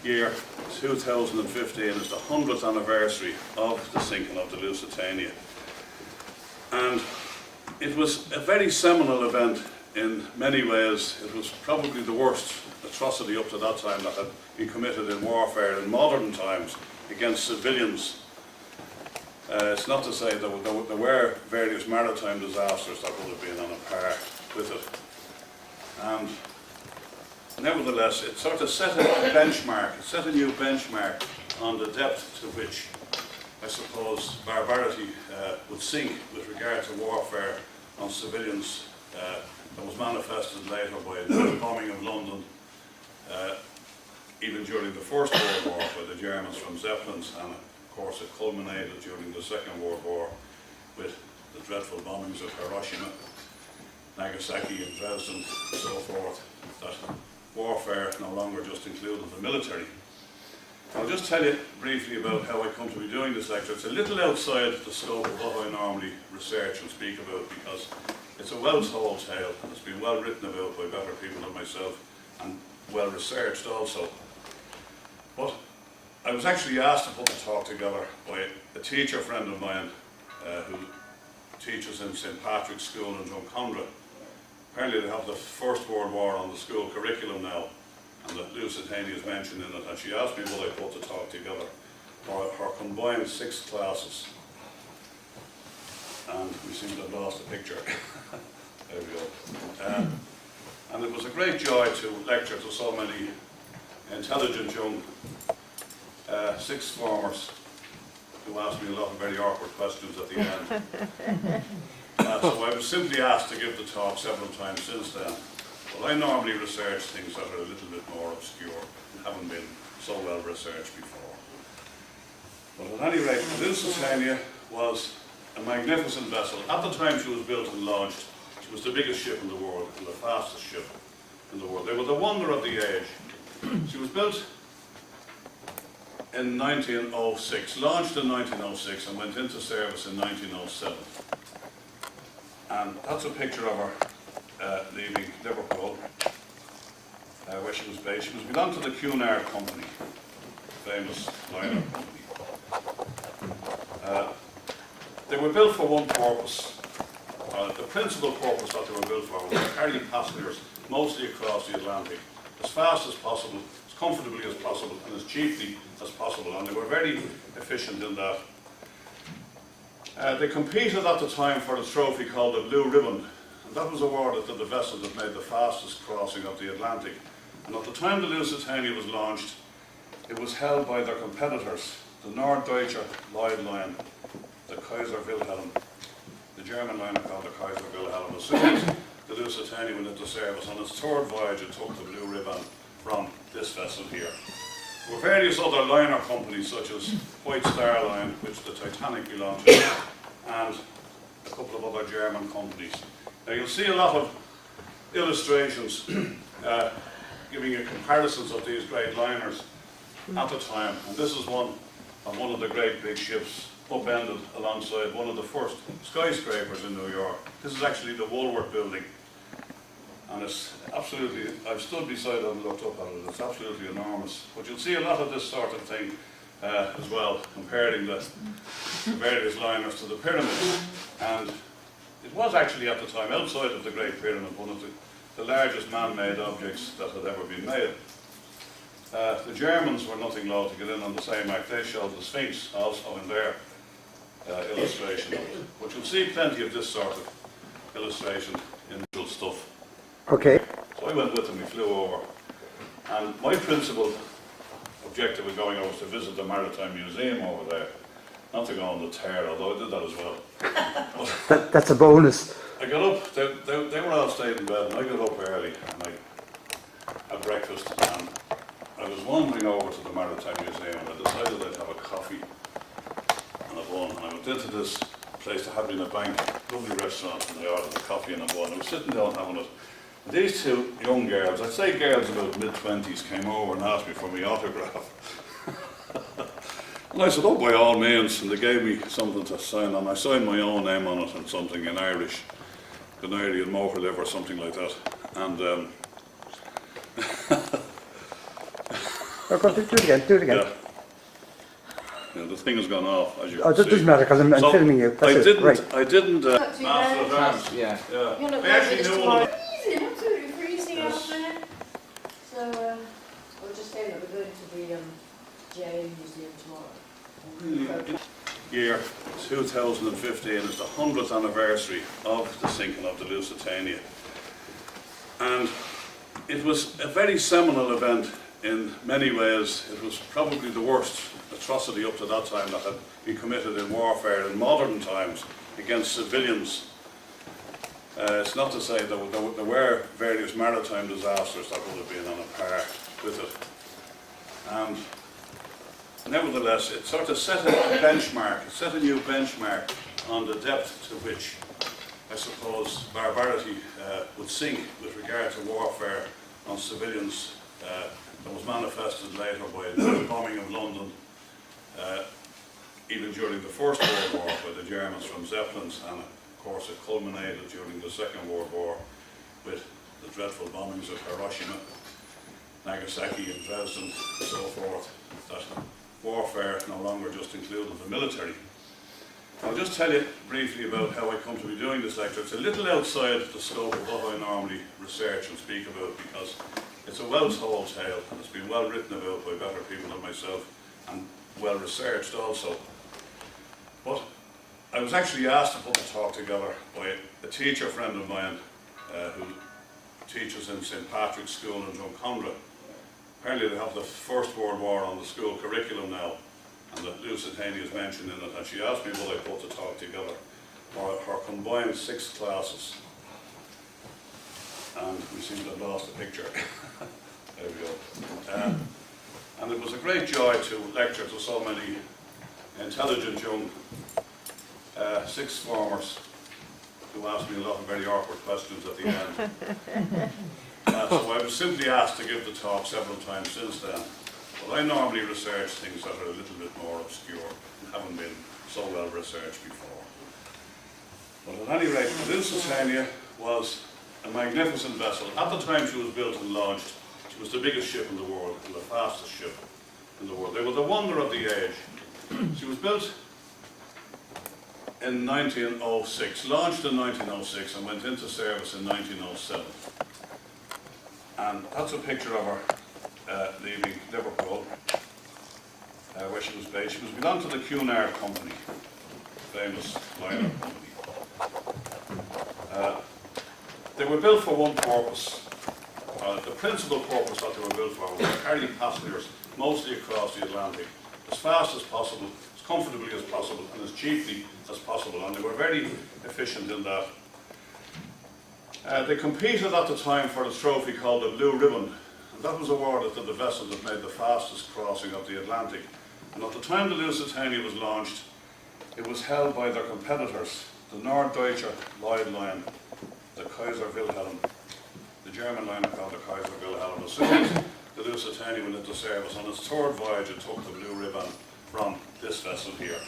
year 2015 is the 100th anniversary of the sinking of the Lusitania. And it was a very seminal event in many ways. It was probably the worst atrocity up to that time that had been committed in warfare in modern times against civilians. It's not to say that there were various maritime disasters that would have been on a par with it. And nevertheless, it sort of set a benchmark, it set a new benchmark on the depth to which, I suppose, barbarity would sink with regard to warfare on civilians. That was manifested later by the bombing of London, even during the First World War by the Germans from Zeppelins, and of course it culminated during the Second World War with the dreadful bombings of Hiroshima, Nagasaki and Dresden and so forth, that warfare no longer just included the military. I'll just tell you briefly about how I come to be doing this lecture. It's a little outside the scope of what I normally research and speak about, because it's a well-told tale and it's been well written about by better people than myself and well researched also. But I was actually asked to put the talk together by a teacher friend of mine who teaches in St. Patrick's School in Drumcondra. Apparently they have the First World War on the school curriculum now, and the Lusitania is mentioned in it, and she asked me would I put the talk together for her combined 6 classes. And we seem to have lost the picture. There we go. And it was a great joy to lecture to so many intelligent young sixth formers who asked me a lot of very awkward questions at the end. So I was simply asked to give the talk several times since then. But I normally research things that are a little bit more obscure and haven't been so well researched before. But at any rate, the Lusitania was a magnificent vessel. At the time she was built and launched, she was the biggest ship in the world and the fastest ship in the world. They were the wonder of the age. She was built in 1906, launched in 1906 and went into service in 1907. And that's a picture of her leaving Liverpool, where she was based. She was belonged to the Cunard Company, famous liner company. They were built for one purpose. The principal purpose that they were built for was to carry passengers mostly across the Atlantic as fast as possible, as comfortably as possible, and as cheaply as possible. And they were very efficient in that. They competed at the time for a trophy called the Blue Ribbon, and that was awarded to the vessel that made the fastest crossing of the Atlantic. And at the time the Lusitania was launched, it was held by their competitors, the Norddeutsche Lloyd line, the Kaiser Wilhelm, the German liner called the Kaiser Wilhelm. As soon as the Lusitania went into service on its third voyage, it took the Blue Ribbon from this vessel here. There were various other liner companies such as White Star Line, which the Titanic belonged to, and a couple of other German companies. Now you'll see a lot of illustrations giving you comparisons of these great liners at the time, and this is one of the great big ships upended alongside one of the first skyscrapers in New York. This is actually the Woolworth building, and it's absolutely, I've stood beside it and looked up at it, it's absolutely enormous. But you'll see a lot of this sort of thing as well, comparing the various liners to the pyramids. And it was actually at the time, outside of the Great Pyramid, one of the largest man-made objects that had ever been made. The Germans were nothing loath to get in on the same act. They showed the Sphinx also in their illustration of it. But you'll see plenty of this sort of illustration in visual stuff. Okay. So I went with them, we flew over. And my principal objective of going over was to visit the Maritime Museum over there. Not to go on the tear, although I did that as well. That's a bonus. I got up, they were all staying in bed, and I got up early, and I had breakfast, and I was wandering over to the Maritime Museum, and I decided I'd have a coffee and a bun, and I went into this place that had been a bank, lovely restaurant, and I ordered a coffee and a bun. I was sitting down having it. And these two young girls, I'd say girls about mid-20s, came over and asked me for my autograph. And I said, oh, by all means, and they gave me something to sign on. I signed my own name on it and something in Irish, Canary and Motorlive or something like that. And Oh, go do it again, do it again. Yeah. Yeah, the thing has gone off, as you Oh, can it doesn't see. matter because I'm filming you. That's it. Right. I didn't, Not too Master of bad. Arms. Yeah. Yeah. You're not I actually going knew tomorrow. one of Freezing, absolutely freezing Yes. out there. So, we're just saying that we're going to the JA Museum tomorrow. the year 2015 is the 100th anniversary of the sinking of the Lusitania. And it was a very seminal event in many ways. It was probably the worst atrocity up to that time that had been committed in warfare in modern times against civilians. It's not to say that there were various maritime disasters that would have been on a par with it. And nevertheless, it sort of set a benchmark, it set a new benchmark on the depth to which, I suppose, barbarity would sink with regard to warfare on civilians. That was manifested later by the bombing of London, even during the First World War by the Germans from Zeppelins, and of course it culminated during the Second World War with the dreadful bombings of Hiroshima, Nagasaki and Dresden and so forth, that warfare no longer just included the military. I'll just tell you briefly about how I come to be doing this lecture. It's a little outside the scope of what I normally research and speak about, because it's a well-told tale and it's been well written about by better people than myself and well researched also. But I was actually asked to put the talk together by a teacher friend of mine who teaches in St. Patrick's School in Drumcondra. Apparently they have the First World War on the school curriculum now, and the Lusitania is mentioned in it, and she asked me would I put the talk together for her combined 6 classes. And we seem to have lost the picture. There we go. And it was a great joy to lecture to so many intelligent young sixth formers who asked me a lot of very awkward questions at the end. So I was simply asked to give the talk several times since then. But I normally research things that are a little bit more obscure and haven't been so well researched before. But at any rate, the Lusitania was a magnificent vessel. At the time she was built and launched, she was the biggest ship in the world and the fastest ship in the world. They were the wonder of the age. She was built in 1906, launched in 1906 and went into service in 1907. And that's a picture of her leaving Liverpool, where she was based. She was belonged to the Cunard Company, famous liner company. They were built for one purpose. The principal purpose that they were built for was to carry passengers mostly across the Atlantic as fast as possible, as comfortably as possible, and as cheaply as possible. And they were very efficient in that. They competed at the time for a trophy called the Blue Ribbon, and that was awarded to the vessel that made the fastest crossing of the Atlantic. And at the time the Lusitania was launched, it was held by their competitors, the Norddeutscher Lloyd line, the Kaiser Wilhelm, the German liner called the Kaiser Wilhelm. As soon as the Lusitania went into service on its third voyage, it took the Blue Ribbon from this vessel here.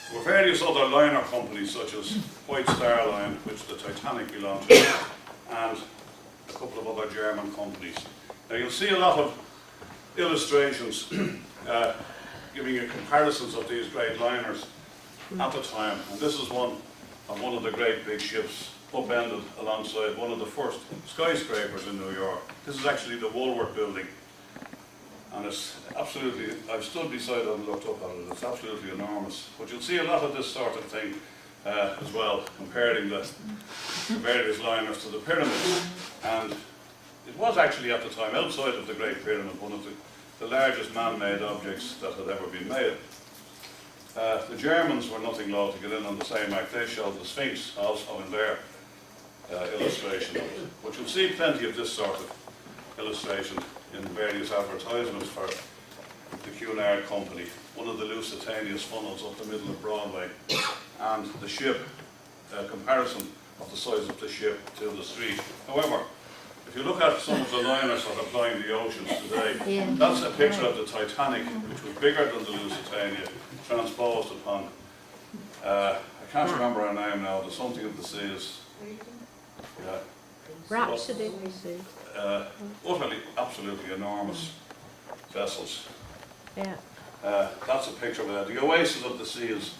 There were various other liner companies such as White Star Line, which the Titanic belonged to, and a couple of other German companies. Now you'll see a lot of illustrations giving you comparisons of these great liners at the time, and this is one of the great big ships upended alongside one of the first skyscrapers in New York. This is actually the Woolworth building, and it's absolutely, I've stood beside it and looked up at it, it's absolutely enormous. But you'll see a lot of this sort of thing as well, comparing the various liners to the pyramids. And it was actually at the time, outside of the Great Pyramid, one of the largest man-made objects that had ever been made. The Germans were nothing loth to get in on the same act. They showed the Sphinx also in their illustration of it. But you'll see plenty of this sort of illustration in various advertisements for the Cunard Company. One of the Lusitania's funnels up the middle of Broadway, and the ship, a comparison of the size of the ship to the street. However, if you look at some of the liners that are plying the oceans today, that's a picture of the Titanic, which was bigger than the Lusitania, transposed upon, I can't remember her name now, there's something of the seas. Yeah. Rhapsody. Utterly, absolutely enormous. vessels. Yeah. That's a picture of it. The oasis of the seas.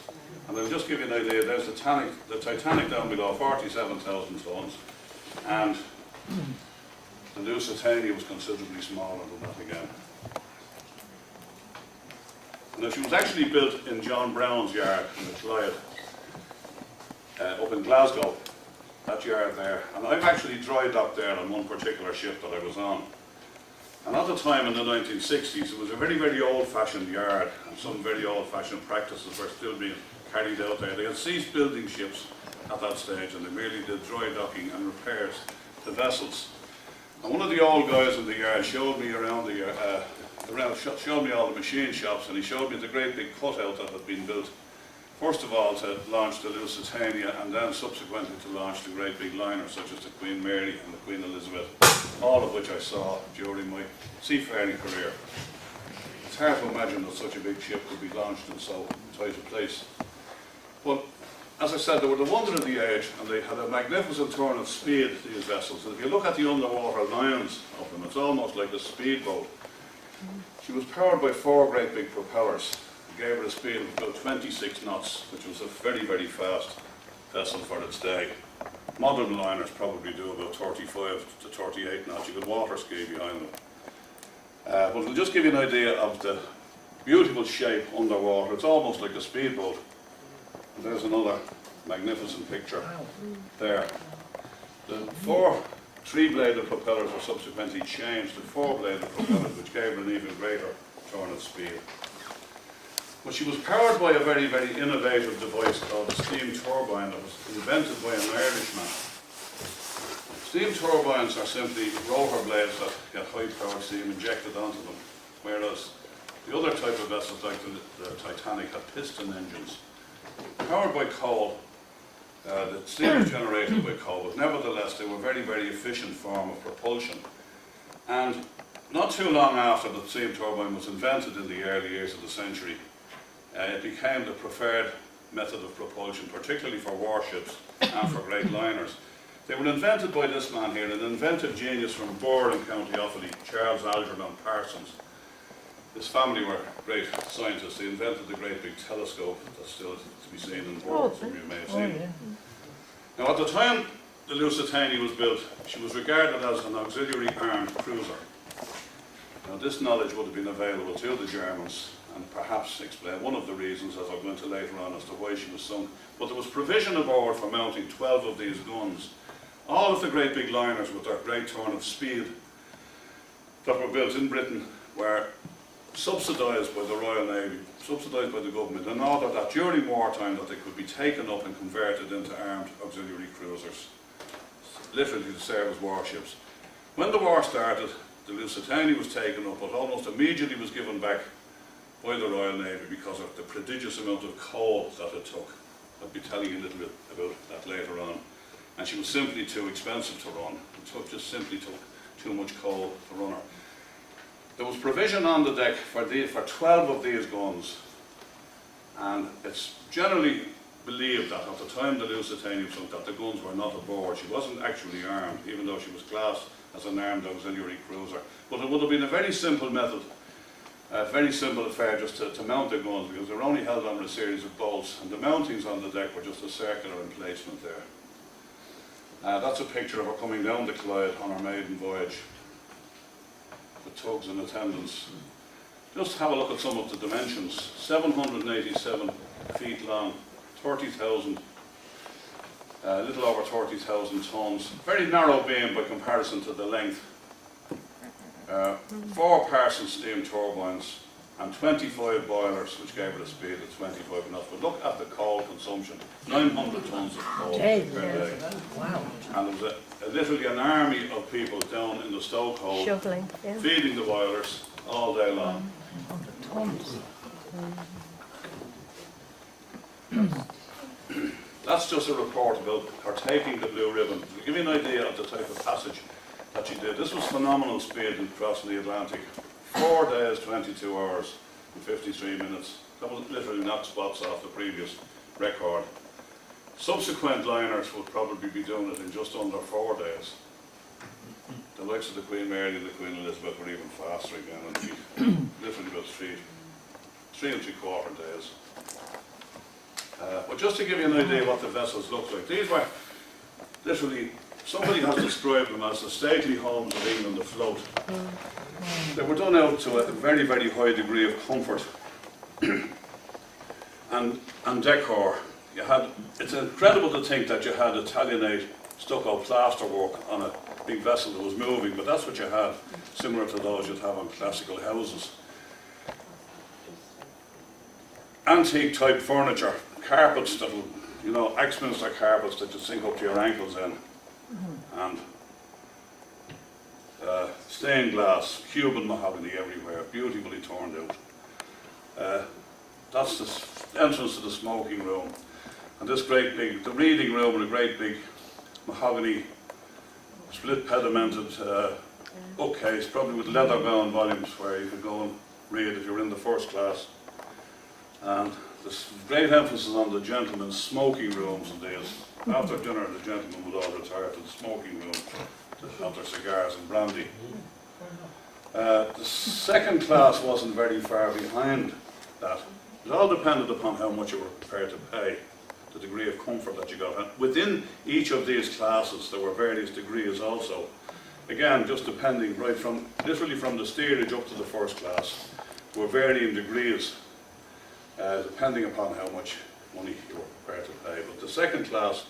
And I'll just give you an idea, there's the Titanic down below, 47,000 tons. And the Lusitania was considerably smaller than that again. Now she was actually built in John Brown's yard in the Tallaght, up in Glasgow, that yard there. And I've actually dry docked there on one particular ship that I was on. And at the time in the 1960s, it was a very, very old-fashioned yard, and some very old-fashioned practices were still being carried out there. They had ceased building ships at that stage, and they merely did dry docking and repairs to vessels. And one of the old guys in the yard showed me around the showed me all the machine shops, and he showed me the great big cutout that had been built. First of all, to launch the Lusitania, and then subsequently to launch the great big liners such as the Queen Mary and the Queen Elizabeth, all of which I saw during my seafaring career. It's hard to imagine that such a big ship could be launched in so tight a place. But as I said, they were the wonder of the age, and they had a magnificent turn of speed, these vessels. And if you look at the underwater lines of them, it's almost like a speedboat. She was powered by 4 great big propellers. Gave her a speed of about 26 knots, which was a very, very fast vessel for its day. Modern liners probably do about 35 to 38 knots. You could water ski behind them. But we'll just give you an idea of the beautiful shape underwater. It's almost like a speedboat. And there's another magnificent picture there. The 4 3-bladed propellers were subsequently changed to 4-bladed propellers, which gave her an even greater turn of speed. But she was powered by a very, very innovative device called a steam turbine that was invented by an Irishman. Steam turbines are simply rotor blades that get high-powered steam injected onto them, whereas the other type of vessels, like the Titanic, had piston engines. Powered by coal, the steam was generated by coal, but nevertheless they were a very, very efficient form of propulsion. And not too long after the steam turbine was invented in the early years of the century, it became the preferred method of propulsion, particularly for warships and for great liners. They were invented by this man here, an inventive genius from Bourne in County Offaly, Charles Algernon Parsons. His family were great scientists. They invented the great big telescope that's still to be seen in Bourne, some of you may have seen. Now at the time the Lusitania was built, she was regarded as an auxiliary armed cruiser. Now this knowledge would have been available to the Germans, and perhaps explain one of the reasons, as I'll go into later on, as to why she was sunk. But there was provision aboard for mounting 12 of these guns. All of the great big liners with their great turn of speed that were built in Britain were subsidised by the Royal Navy, subsidised by the government, in order that during wartime that they could be taken up and converted into armed auxiliary cruisers, literally to serve as warships. When the war started, the Lusitania was taken up, but almost immediately was given back by the Royal Navy because of the prodigious amount of coal that it took. I'll be telling you a little bit about that later on. And she was simply too expensive to run. It just simply took too much coal to run her. There was provision on the deck for 12 of these guns, and it's generally believed that at the time the Lusitania was sunk that the guns were not aboard. She wasn't actually armed, even though she was classed as an armed auxiliary cruiser. But it would have been a very simple method, a very simple affair just to mount the guns, because they were only held on a series of bolts, and the mountings on the deck were just a circular emplacement there. That's a picture of her coming down the Clyde on her maiden voyage, with tugs in attendance. Just have a look at some of the dimensions. 787 feet long, 30,000, a little over 30,000 tons. Very narrow beam by comparison to the length. 4 Parsons steam turbines and 25 boilers, which gave it a speed of 25 knots. But look at the coal consumption, 900 tons of coal per day. Wow. And there was literally an army of people down in the stokehole Shoveling, yeah. feeding the boilers all day long. 100 tons. That's just a report about her taking the blue ribbon. To give you an idea of the type of passage that she did. This was phenomenal speed in crossing the Atlantic. 4 days, 22 hours and 53 minutes. That was literally knocked spots off the previous record. Subsequent liners would probably be doing it in just under 4 days. The the likes of the Queen Mary and the Queen Elizabeth were even faster again, and she literally about 3 3/4 days. But just to give you an idea what the vessels look like, these were literally, somebody has described them as the stately homes of England afloat. They were done out to a very, very high degree of comfort and decor. It's incredible to think that you had Italianate stucco plasterwork on a big vessel that was moving, but that's what you had, similar to those you'd have on classical houses. Antique type furniture, carpets that will, you know, Axminster carpets that you sink up to your ankles in, and stained glass, Cuban mahogany everywhere, beautifully turned out. That's the entrance to the smoking room, and this great big, the reading room, and a great big mahogany, split pedimented bookcase, probably with leather bound volumes where you could go and read if you were in the first class. And there's great emphasis on the gentlemen's smoking rooms in these. After dinner, the gentlemen would all retire to the smoking room to have their cigars and brandy. The second class wasn't very far behind that. It all depended upon how much you were prepared to pay, the degree of comfort that you got. And within each of these classes, there were various degrees also. Again, just depending right from, literally from the steerage up to the first class, there were varying degrees, depending upon how much money you were prepared to pay. But the second class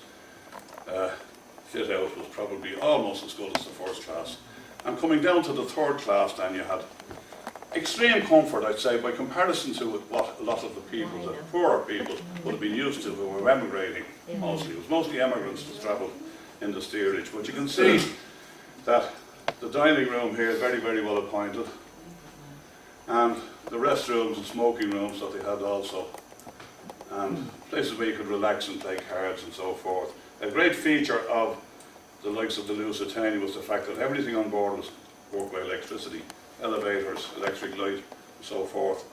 fit out was probably almost as good as the first class. And coming down to the third class, then you had extreme comfort, I'd say, by comparison to what a lot of the people, the poorer people, would have been used to who were emigrating mostly. It was mostly emigrants that travelled in the steerage. But you can see that the dining room here is very, very well appointed, and the restrooms and smoking rooms that they had also, and places where you could relax and play cards and so forth. A great feature of the likes of the Lusitania was the fact that everything on board was worked by electricity, elevators, electric light, and so forth.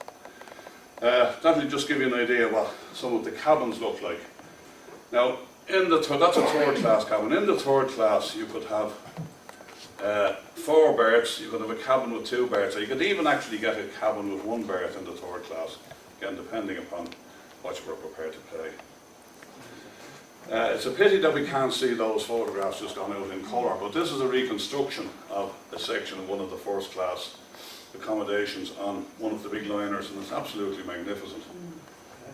That'll just give you an idea of what some of the cabins look like. Now, that's a third class cabin. In the third class, you could have 4 berths. You could have a cabin with 2 berths. Or you could even actually get a cabin with 1 berth in the third class, again, depending upon what you were prepared to pay. It's a pity that we can't see those photographs just gone out in colour, but this is a reconstruction of a section of one of the first class accommodations on one of the big liners, and it's absolutely magnificent.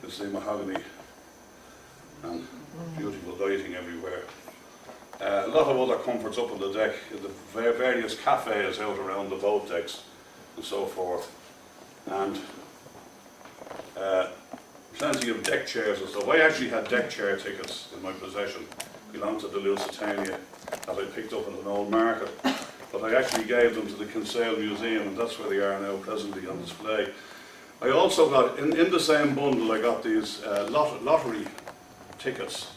It's the mahogany and beautiful lighting everywhere. A lot of other comforts up on the deck, the various cafes out around the boat decks and so forth, and plenty of deck chairs and stuff. I actually had deck chair tickets in my possession, belonged to the Lusitania, that I picked up at an old market, but I actually gave them to the Kinsale Museum, and that's where they are now presently on display. I also got, in the same bundle, I got these lottery tickets.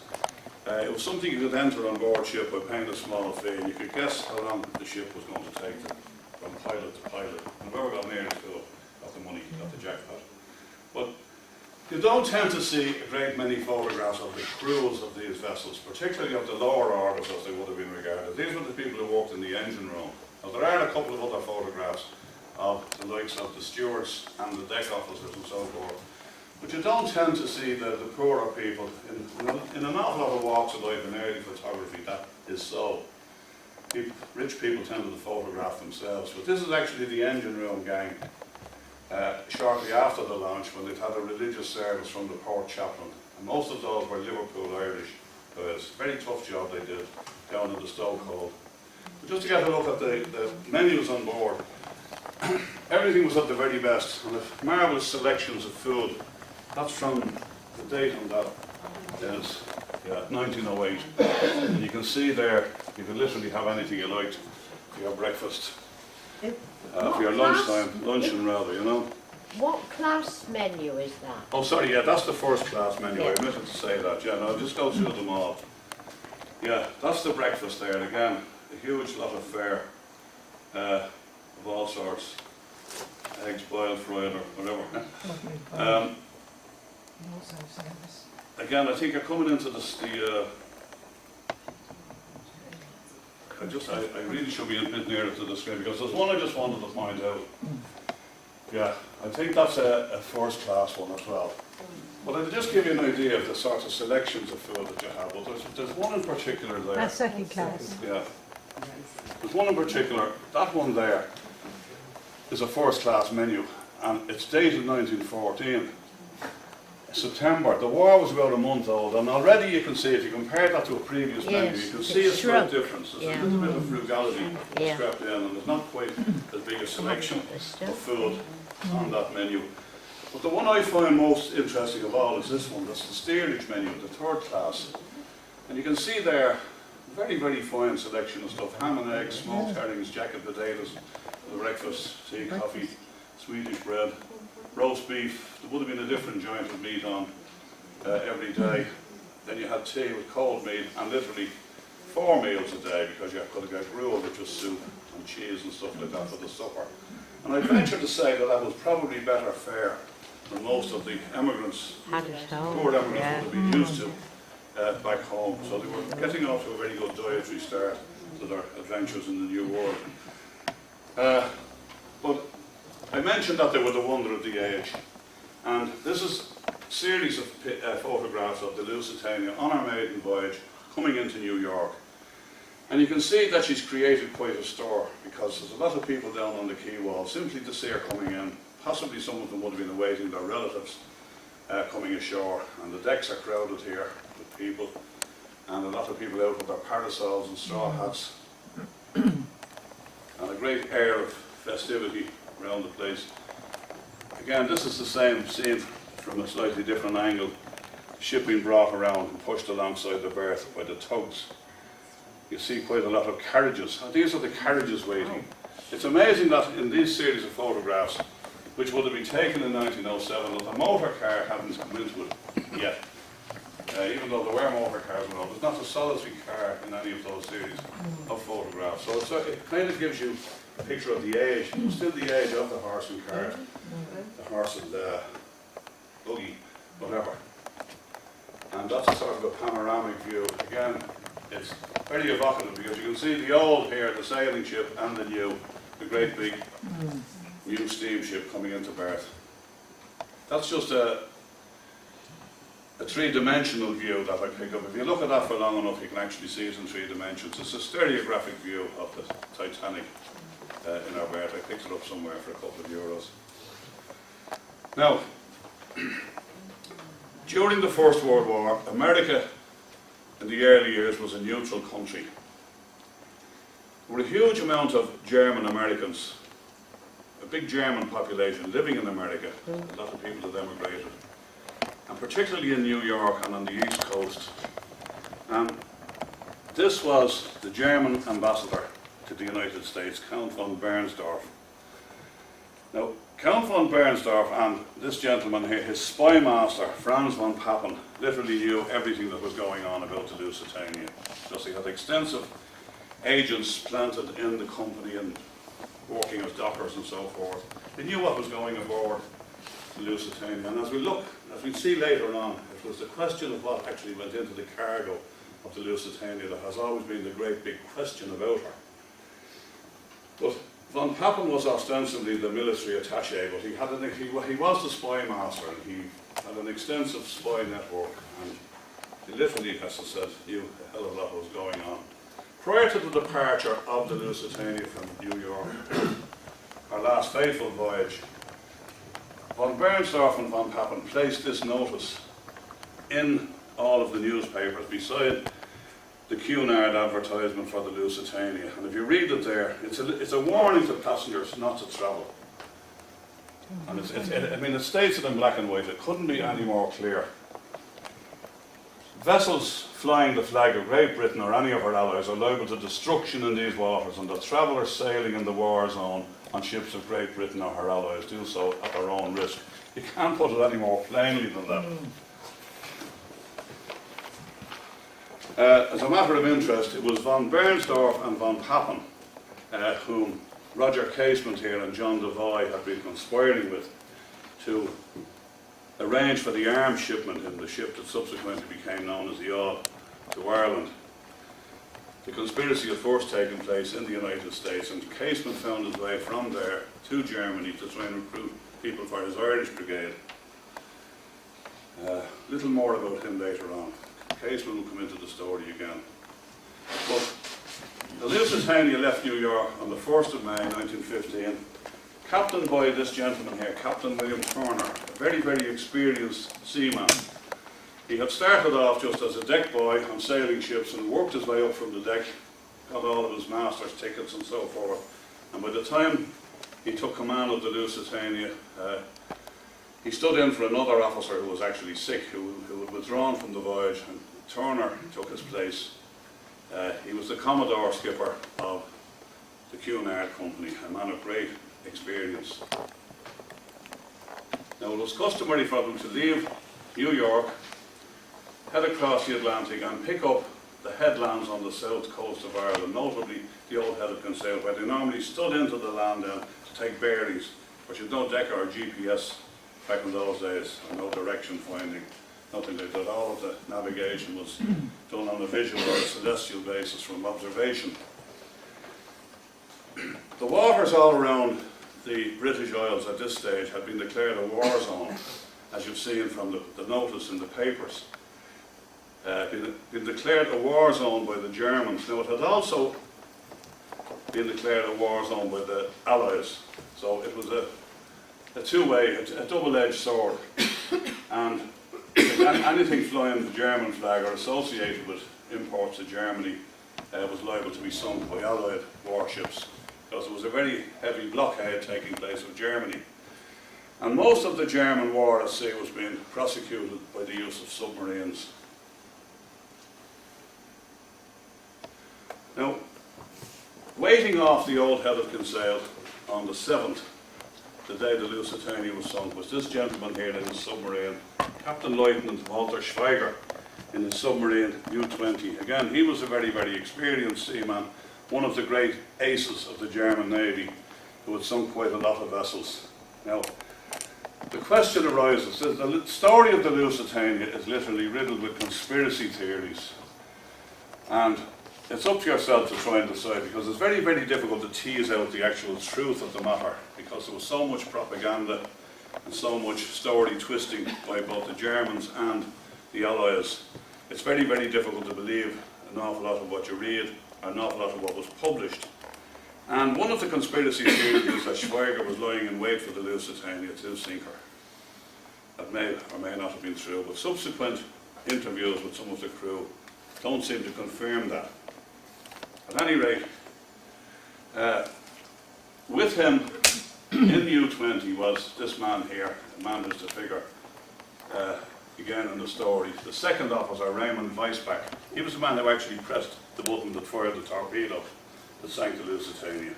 It was something you could enter on board ship by paying a small fee, and you could guess how long the ship was going to take them, from pilot to pilot. And whoever got nearest to it got the money, got the jackpot. But you don't tend to see a great many photographs of the crews of these vessels, particularly of the lower orders as they would have been regarded. These were the people who worked in the engine room. Now there are a couple of other photographs of the likes of the stewards and the deck officers and so forth. But you don't tend to see the poorer people. In an awful lot of walks of life in early photography, that is so. Rich people tended to photograph themselves, but this is actually the engine room gang. Shortly after the launch, when they'd had a religious service from the port chaplain, and most of those were Liverpool Irish guys. Very tough job they did down in the stokehold. But just to get a look at the menus on board, everything was at the very best, and marvellous selections of food. That's from the date on that is 1908, and you can see there you can literally have anything you liked for your breakfast. For your luncheon rather, you know. What class menu is that? Oh, sorry, yeah, that's the first class menu. I omitted to say that. Yeah, no, I'll just go through them all. Yeah, that's the breakfast there, and again, a huge lot of fare of all sorts. Eggs boiled, fried, or whatever. Again, I think you're coming into the I really should be a bit nearer to the screen because there's one I just wanted to point out. Yeah, I think that's a first class one as well. But I'll just give you an idea of the sorts of selections of food that you have. But there's one in particular there. That's second class. Yeah. There's one in particular, that one there is a first class menu and it's dated 1914. September. The war was about a month old and already you can see, if you compare that to a previous menu, you can see a slight difference. There's a little bit of frugality scrapped in and there's not quite as big a selection of food on that menu. But the one I find most interesting of all is this one. That's the steerage menu, the third class. And you can see there, very, very fine selection of stuff. Ham and eggs, smoked herrings, jacket potatoes, for the breakfast, tea, coffee, Swedish bread, roast beef. There would have been a different joint of meat on every day. Then you had tea with cold meat and literally 4 meals a day because you could have got gruel, which was soup and cheese and stuff like that for the supper. And I venture to say that that was probably better fare than most of the emigrants, poor emigrants would have been used to back home. So they were getting off to a very good dietary start to their adventures in the New World. But I mentioned that they were the wonder of the age. And this is a series of photographs of the Lusitania on our maiden voyage coming into New York. And you can see that she's created quite a stir because there's a lot of people down on the quay wall simply to see her coming in. Possibly some of them would have been awaiting their relatives coming ashore. And the decks are crowded here with people. And a lot of people out with their parasols and straw hats. And a great air of festivity around the place. Again, this is the same scene from a slightly different angle. Ship being brought around and pushed alongside the berth by the tugs. You see quite a lot of carriages. And these are the carriages waiting. It's amazing that in these series of photographs, which would have been taken in 1907, that the motor car hadn't come into it yet. Even though there were motor cars around, there's not a solitary car in any of those series of photographs. So it kind of gives you a picture of the age, still the age of the horse and cart, the horse and buggy, whatever. And that's a sort of a panoramic view. Again, it's very evocative because you can see the old here, the sailing ship, and the new, the great big new steamship coming into berth. That's just a three-dimensional view that I pick up. If you look at that for long enough, you can actually see it in 3 dimensions. It's a stereographic view of the Titanic in our berth. I picked it up somewhere for a couple of euros. Now, during the First World War, America in the early years was a neutral country. There were a huge amount of German Americans, a big German population living in America. A lot of people had emigrated. And particularly in New York and on the East Coast. And this was the German ambassador to the United States, Count von Bernstorff. Now, Count von Bernstorff and this gentleman here, his spymaster, Franz von Papen, literally knew everything that was going on about the Lusitania. Because he had extensive agents planted in the company and working as dockers and so forth. They knew what was going aboard the Lusitania. And as we see later on, it was the question of what actually went into the cargo of the Lusitania that has always been the great big question about her. But von Papen was ostensibly the military attaché, but he was the spy master and he had an extensive spy network and he literally, as I said, knew a hell of a lot was going on. Prior to the departure of the Lusitania from New York, our last fateful voyage, von Bernstorff and von Papen placed this notice in all of the newspapers beside the Cunard advertisement for the Lusitania. And if you read it there, it's a warning to passengers not to travel. And it states it in black and white. It couldn't be any more clear. Vessels flying the flag of Great Britain or any of her allies are liable to destruction in these waters, and the travellers sailing in the war zone on ships of Great Britain or her allies do so at their own risk. You can't put it any more plainly than that. As a matter of interest, it was von Bernstorff and von Papen whom Roger Casement here and John Devoy had been conspiring with to arrange for the arms shipment in the ship that subsequently became known as the Odd to Ireland. the conspiracy had first taken place in the United States, and Caseman found his way from there to Germany to try and recruit people for his Irish brigade. Little more about him later on. Caseman will come into the story again. But the Lusitania left New York on the 1st of May 1915, captained by this gentleman here, Captain William Turner, a very, very experienced seaman. He had started off just as a deck boy on sailing ships and worked his way up from the deck, got all of his master's tickets and so forth. And by the time he took command of the Lusitania, he stood in for another officer who was actually sick, who had withdrawn from the voyage, and Turner took his place. He was the Commodore skipper of the Cunard Company, a man of great experience. Now, it was customary for them to leave New York, head across the Atlantic and pick up the headlands on the south coast of Ireland, notably the old head of Kinsale, where they normally stood into the land then to take bearings, but you'd no decker or GPS back in those days, and no direction finding, nothing like that. All of the navigation was done on a visual or a celestial basis from observation. The waters all around the British Isles at this stage had been declared a war zone, as you've seen from the notice in the papers. Been declared a war zone by the Germans. Now, it had also been declared a war zone by the Allies. So it was a two-way, a double-edged sword. And anything flying the German flag or associated with imports to Germany was liable to be sunk by Allied warships, because it was a very heavy blockade taking place of Germany. And most of the German war at sea was being prosecuted by the use of submarines. Now, waiting off the old head of Kinsale on the 7th, the day the Lusitania was sunk, was this gentleman here in his submarine, Captain Lieutenant Walter Schweiger, in his submarine U-20. Again, he was a very, very experienced seaman, one of the great aces of the German Navy, who had sunk quite a lot of vessels. Now, the question arises, the story of the Lusitania is literally riddled with conspiracy theories. And it's up to yourself to try and decide, because it's very, very difficult to tease out the actual truth of the matter, because there was so much propaganda and so much story twisting by both the Germans and the Allies. It's very, very difficult to believe an awful lot of what you read, an awful lot of what was published. And one of the conspiracy theories is that Schweiger was lying in wait for the Lusitania to sink her. That may or may not have been true, but subsequent interviews with some of the crew don't seem to confirm that. At any rate, with him in the U-20 was this man here, a man who's the figure again in the story, the second officer, Raymond Weisbach. He was the man who actually pressed the button that fired the torpedo that sank the Lusitania.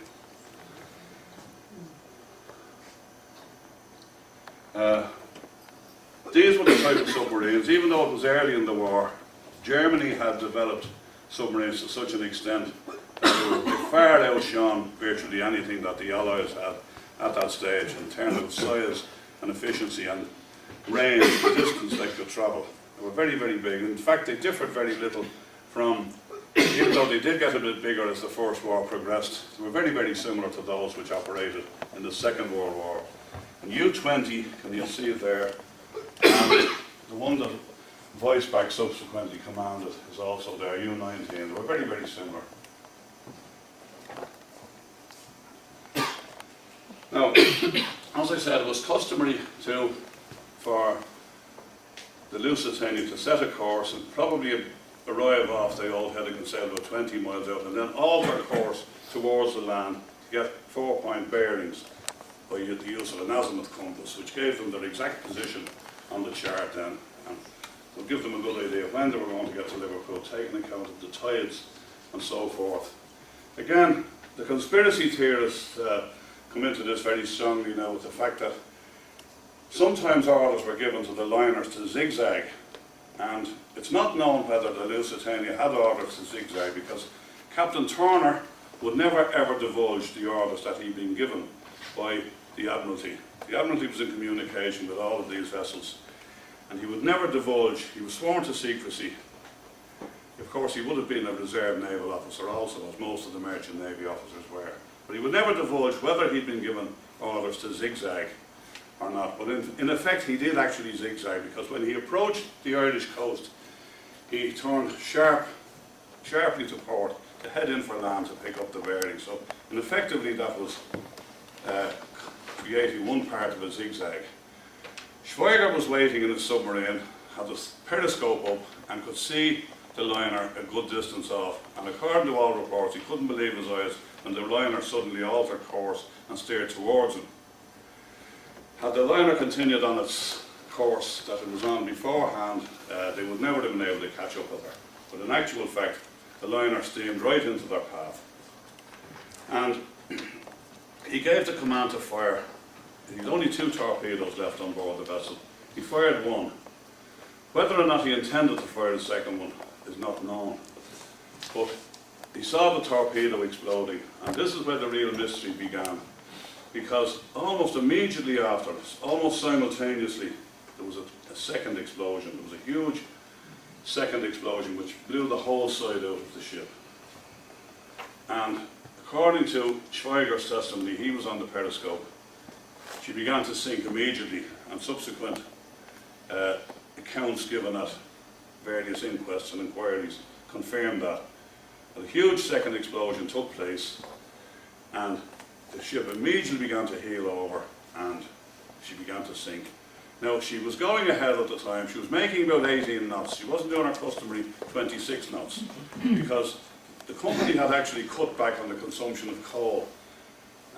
These were the type of submarines. Even though it was early in the war, Germany had developed submarines to such an extent that they far outshone virtually anything that the Allies had at that stage in terms of size and efficiency and range, the distance they could travel. They were very, very big. In fact, they differed very little from, even though they did get a bit bigger as the First War progressed, they were very, very similar to those which operated in the Second World War. And U-20, can you see it there, and the one that Weisbach subsequently commanded is also there, U-19. They were very, very similar. Now, as I said, it was customary for the Lusitania to set a course and probably arrive off the old head of Kinsale about 20 miles out, and then alter course towards the land to get 4-point bearings by the use of an azimuth compass, which gave them their exact position on the chart then. And will give them a good idea of when they were going to get to Liverpool, taking account of the tides and so forth. Again, the conspiracy theorists come into this very strongly now with the fact that sometimes orders were given to the liners to zigzag, and it's not known whether the Lusitania had orders to zigzag, because Captain Turner would never ever divulge the orders that he'd been given by the Admiralty. The Admiralty was in communication with all of these vessels, and he would never divulge. He was sworn to secrecy. If course, he would have been a reserve naval officer also, as most of the merchant navy officers were. But he would never divulge whether he'd been given orders to zigzag or not. But in effect, he did actually zigzag, because when he approached the Irish coast, he turned sharply to port to head in for land to pick up the bearing. So, and effectively, that was creating one part of a zigzag. Schweiger was waiting in his submarine, had the periscope up, and could see the liner a good distance off. And according to all reports, he couldn't believe his eyes when the liner suddenly altered course and steered towards him. Had the liner continued on its course that it was on beforehand, they would never have been able to catch up with her. But in actual fact, the liner steamed right into their path. And he gave the command to fire. He had only 2 torpedoes left on board the vessel. He fired one. Whether or not he intended to fire the second one is not known. But he saw the torpedo exploding, and this is where the real mystery began. Because almost immediately after, almost simultaneously, there was a second explosion. There was a huge second explosion which blew the whole side out of the ship. And according to Schweiger's testimony, he was on the periscope. She began to sink immediately, and subsequent accounts given at various inquests and inquiries confirmed that. A huge second explosion took place, and the ship immediately began to heel over, and she began to sink. Now, she was going ahead at the time. She was making about 18 knots. She wasn't doing her customary 26 knots, because the company had actually cut back on the consumption of coal,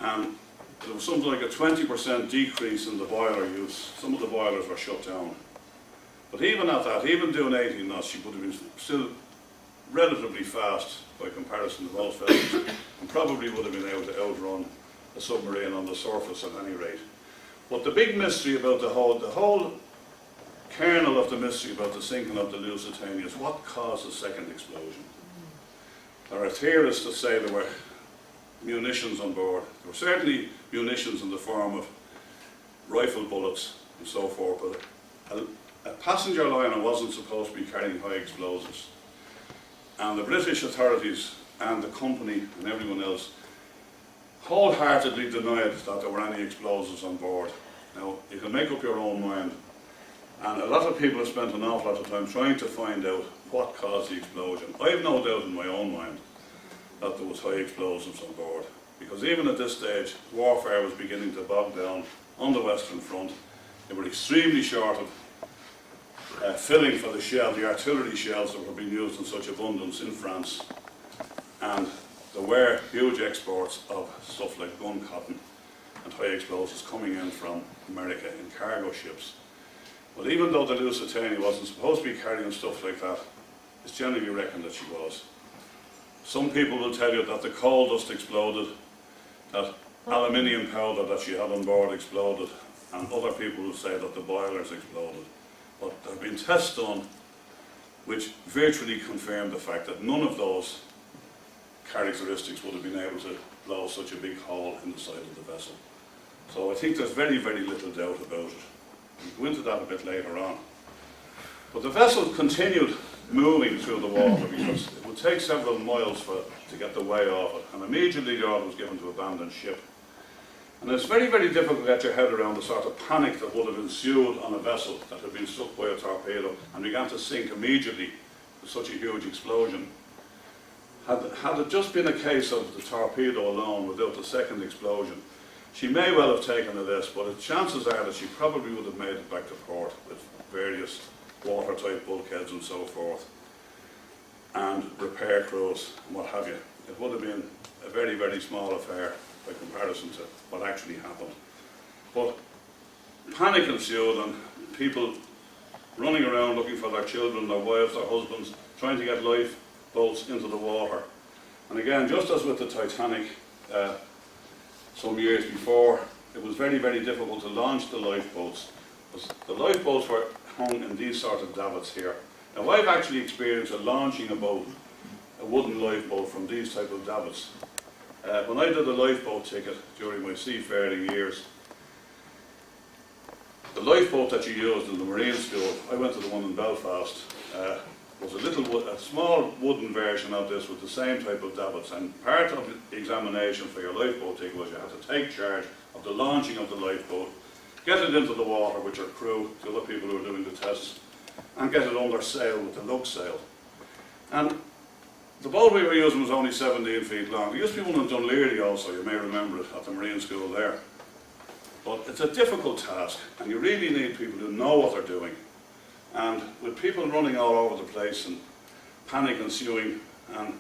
and there was something like a 20% decrease in the boiler use. Some of the boilers were shut down. But even at that, even doing 18 knots, she would have been still relatively fast by comparison to most vessels, and probably would have been able to outrun a submarine on the surface at any rate. But the big mystery about the whole kernel of the mystery about the sinking of the Lusitania is what caused the second explosion. There are theorists that say there were munitions on board. There were certainly munitions in the form of rifle bullets and so forth, but a passenger liner wasn't supposed to be carrying high explosives. And the British authorities and the company and everyone else wholeheartedly denied that there were any explosives on board. Now, you can make up your own mind, and a lot of people have spent an awful lot of time trying to find out what caused the explosion. I have no doubt in my own mind that there was high explosives on board, because even at this stage, warfare was beginning to bog down on the Western Front. They were extremely short of filling for the artillery shells that were being used in such abundance in France, and there were huge exports of stuff like gun cotton and high explosives coming in from America in cargo ships. But even though the Lusitania wasn't supposed to be carrying stuff like that, it's generally reckoned that she was. Some people will tell you that the coal dust exploded, that aluminium powder that she had on board exploded, and other people will say that the boilers exploded. But there have been tests done which virtually confirm the fact that none of those characteristics would have been able to blow such a big hole in the side of the vessel. So I think there's very, very little doubt about it. We'll go into that a bit later on. But the vessel continued moving through the water because it would take several miles to get the way off it, and immediately the order was given to abandon ship. And it's very, very difficult to get your head around the sort of panic that would have ensued on a vessel that had been struck by a torpedo and began to sink immediately with such a huge explosion. Had it just been a case of the torpedo alone without the second explosion, she may well have taken a risk, but the chances are that she probably would have made it back to port with various watertight bulkheads and so forth, and repair crews and what have you. It would have been a very, very small affair by comparison to what actually happened. But panic ensued, and people running around looking for their children, their wives, their husbands, trying to get lifeboats into the water. And again, just as with the Titanic some years before, it was very, very difficult to launch the lifeboats. The lifeboats were hung in these sort of davits here. Now, I've actually experienced launching a wooden lifeboat from these type of davits. When I did a lifeboat ticket during my seafaring years, the lifeboat that you used in the Marine School, I went to the one in Belfast, was a small wooden version of this with the same type of davits, and part of the examination for your lifeboat ticket was you had to take charge of the launching of the lifeboat, get it into the water with your crew, the other people who were doing the tests, and get it under sail with the lug sail. And the boat we were using was only 17 feet long. There used to be one in Dunleary also, you may remember it, at the Marine School there. But it's a difficult task, and you really need people who know what they're doing. And with people running all over the place and panic ensuing, and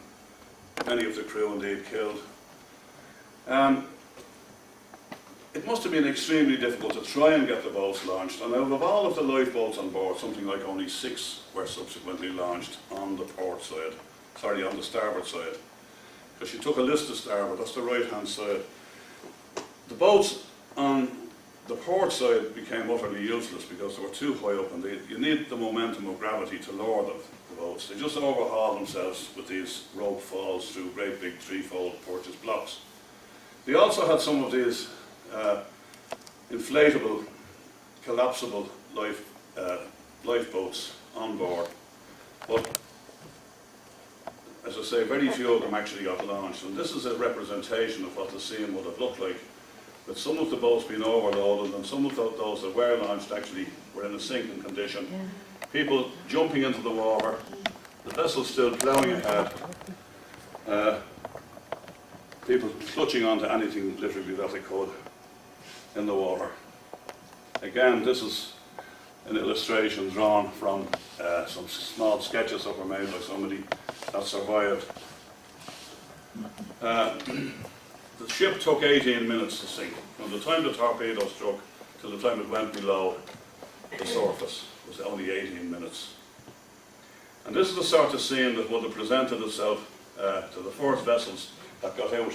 many of the crew indeed killed, it must have been extremely difficult to try and get the boats launched. And out of all of the lifeboats on board, something like only 6 were subsequently launched on the port side. Sorry, on the starboard side. Because you took a list to starboard, that's the right-hand side. The boats on the port side became utterly useless because they were too high up, and you need the momentum of gravity to lower the boats. They just overhaul themselves with these rope falls through great big 3-fold purchase blocks. They also had some of these inflatable, collapsible lifeboats on board, but as I say, very few of them actually got launched, and this is a representation of what the scene would have looked like, with some of the boats being overloaded and some of those that were launched actually were in a sinking condition. Yeah. People jumping into the water, the vessel still ploughing ahead, people clutching onto anything literally that they could in the water. Again, this is an illustration drawn from some small sketches that were made by somebody that survived. The ship took 18 minutes to sink. From the time the torpedo struck till the time it went below the surface was only 18 minutes. And this is the sort of scene that would have presented itself to the first vessels that got out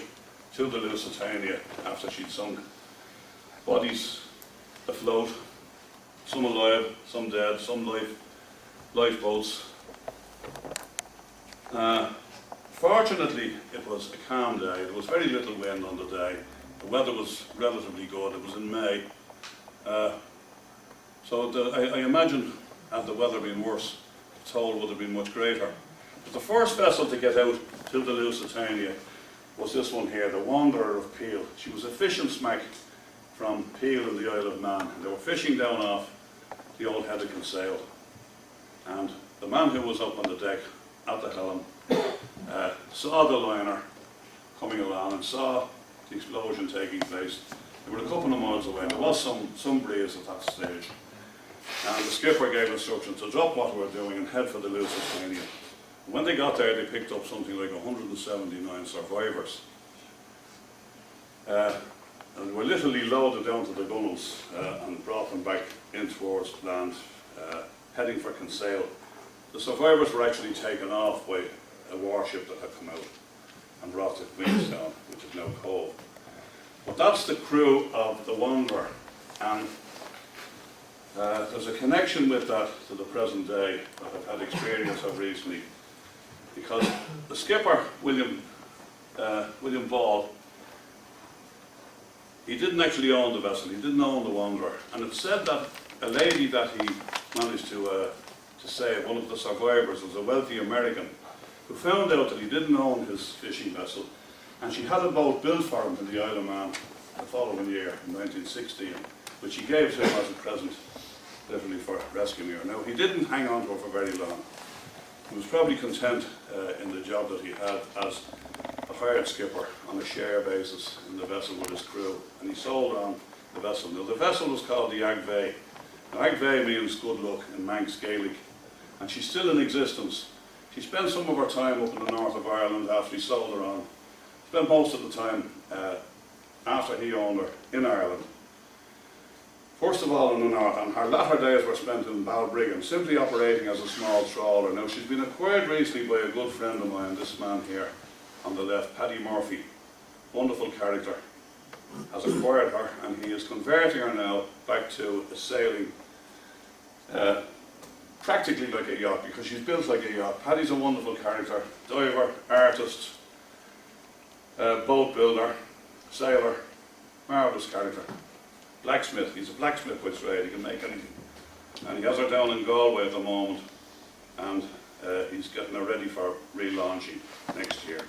to the Lusitania after she'd sunk. Bodies afloat, some alive, some dead, some lifeboats. Fortunately, it was a calm day. There was very little wind on the day. The weather was relatively good. It was in May. I imagine, had the weather been worse, the toll would have been much greater. But the first vessel to get out to the Lusitania was this one here, the Wanderer of Peel. She was a fishing smack from Peel in the Isle of Man. And they were fishing down off the old Hedekin sail. And the man who was up on the deck at the helm saw the liner coming along and saw the explosion taking place. They were a couple of miles away. There was some breeze at that stage. And the skipper gave instructions to drop what we were doing and head for the Lusitania. When they got there, they picked up something like 179 survivors. And they were literally loaded down to the gunnels and brought them back in towards land, heading for Kinsale. The survivors were actually taken off by a warship that had come out and brought to Queenstown, which is now Cove. But that's the crew of the Wanderer, and there's a connection with that to the present day that I've had experience of recently, because the skipper, William Ball, he didn't actually own the vessel, he didn't own the Wanderer, and it's said that a lady that he managed to save, one of the survivors, was a wealthy American who found out that he didn't own his fishing vessel, and she had a boat built for him in the Isle of Man the following year, in 1916, which he gave to him as a present, literally for rescuing her. Now, he didn't hang on to her for very long. He was probably content in the job that he had as a hired skipper on a share basis in the vessel with his crew, and he sold on the vessel. Now, the vessel was called the Agbay. Now, Agbay means good luck in Manx Gaelic, and she's still in existence. She spent some of her time up in the north of Ireland after he sold her on. Spent most of the time after he owned her in Ireland. First of all in the north, and her latter days were spent in Balbriggan, simply operating as a small trawler. Now, she's been acquired recently by a good friend of mine, this man here on the left, Paddy Murphy. Wonderful character. Has acquired her, and he is converting her now back to a sailing, practically like a yacht, because she's built like a yacht. Paddy's a wonderful character, diver, artist, boat builder, sailor, marvellous character. Blacksmith, he's a blacksmith by trade, he can make anything. And he has her down in Galway at the moment, and he's getting her ready for relaunching next year.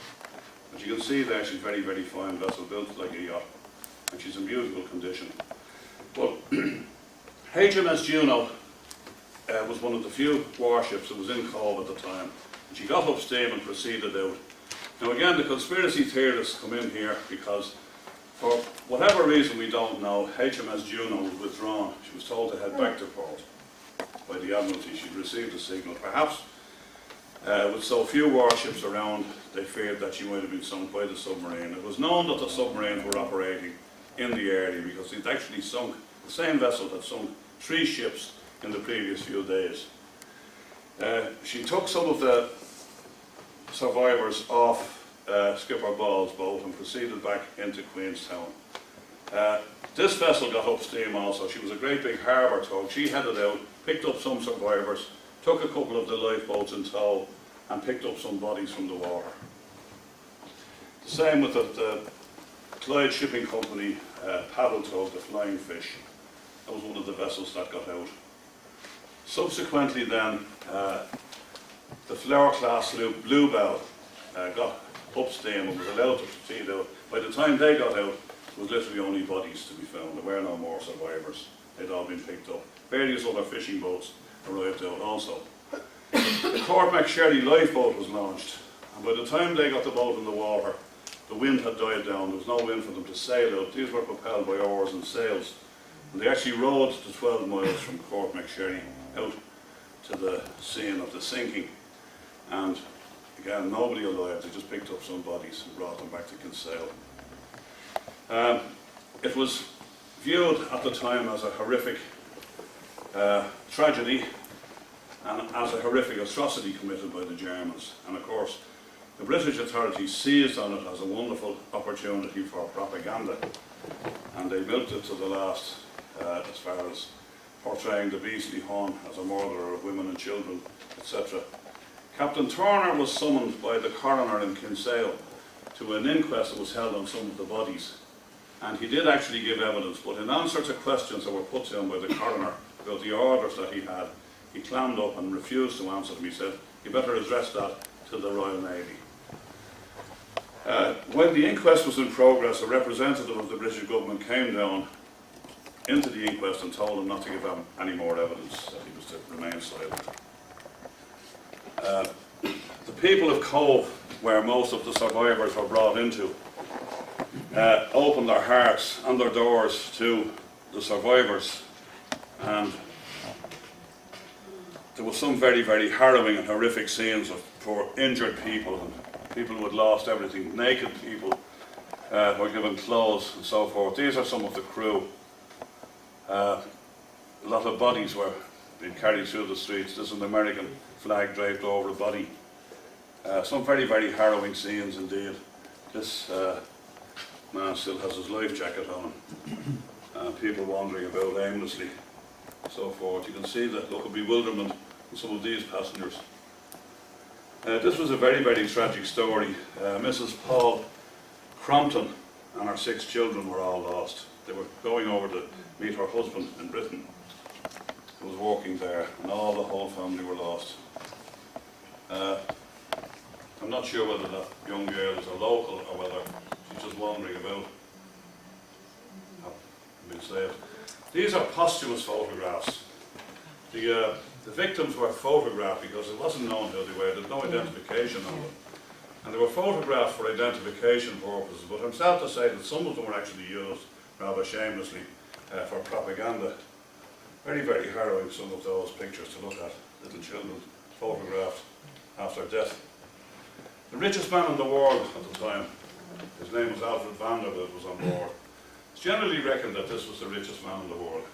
As you can see there, she's very, very fine vessel, built like a yacht, and she's in beautiful condition. But HMS Juno was one of the few warships that was in Cove at the time, and she got up steam and proceeded out. Now again, the conspiracy theorists come in here because, for whatever reason we don't know, HMS Juno was withdrawn. She was told to head back to port by the Admiralty. She'd received a signal. Perhaps with so few warships around, they feared that she might have been sunk by the submarine. It was known that the submarines were operating in the area because they'd actually sunk, the same vessel had sunk 3 ships in the previous few days. She took some of the survivors off Skipper Ball's boat and proceeded back into Queenstown. This vessel got up steam also. She was a great big harbour tug. She headed out, picked up some survivors, took a couple of the lifeboats in tow, and picked up some bodies from the water. The same with the Clyde Shipping Company paddle tug, the Flying Fish. That was one of the vessels that got out. Subsequently then, the Flower class sloop Bluebell got up steam and was allowed to proceed out. By the time they got out, there was literally only bodies to be found. There were no more survivors. They'd all been picked up. Various other fishing boats arrived out also. The Cormac lifeboat was launched, and by the time they got the boat in the water, the wind had died down. There was no wind for them to sail out. These were propelled by oars and sails. And they actually rowed the 12 miles from Cormac out to the scene of the sinking. And again, nobody alive. They just picked up some bodies and brought them back to Kinsale. It was viewed at the time as a horrific tragedy and as a horrific atrocity committed by the Germans. And of course, the British authorities seized on it as a wonderful opportunity for propaganda, and they milked it to the last as far as portraying the beastly Hun as a murderer of women and children, etc. Captain Turner was summoned by the coroner in Kinsale to an inquest that was held on some of the bodies, and he did actually give evidence, but in answer to questions that were put to him by the coroner about the orders that he had, he clammed up and refused to answer them. He said, "You better address that to the Royal Navy." When the inquest was in progress, a representative of the British government came down into the inquest and told him not to give him any more evidence, that he was to remain silent. The people of Cove, where most of the survivors were brought into, opened their hearts and their doors to the survivors, and there was some very, very harrowing and horrific scenes of poor injured people and people who had lost everything. Naked people were given clothes and so forth. These are some of the crew. A lot of bodies were being carried through the streets. There's an American flag draped over a body. Some very, very harrowing scenes indeed. This man still has his life jacket on him. People wandering about aimlessly, so forth. You can see the look of bewilderment in some of these passengers. This was a very, very tragic story. Mrs. Paul Crompton and her 6 children were all lost. They were going over to meet her husband in Britain, who was working there, and the whole family were lost. I'm not sure whether that young girl is a local or whether she's just wandering about. Been saved. These are posthumous photographs. The victims were photographed because it wasn't known who they were. There's no identification of them. And they were photographed for identification purposes, but I'm sad to say that some of them were actually used rather shamelessly for propaganda. Very, very harrowing, some of those pictures to look at. Little children photographed after death. The richest man in the world at the time, his name was Alfred Vanderbilt, was on board. It's generally reckoned that this was the richest man in the world.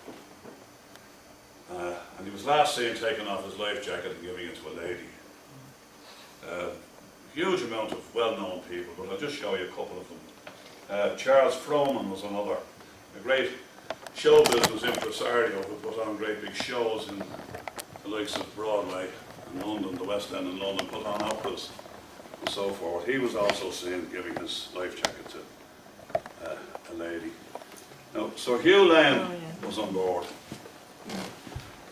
And he was last seen taking off his life jacket and giving it to a lady. Huge amount of well-known people, but I'll just show you a couple of them. Charles Froman was another, a great show business impresario who put on great big shows in the likes of Broadway in London, the West End in London, put on operas and so forth. He was also seen giving his life jacket to a lady. Now, Sir Hugh Lane was on board.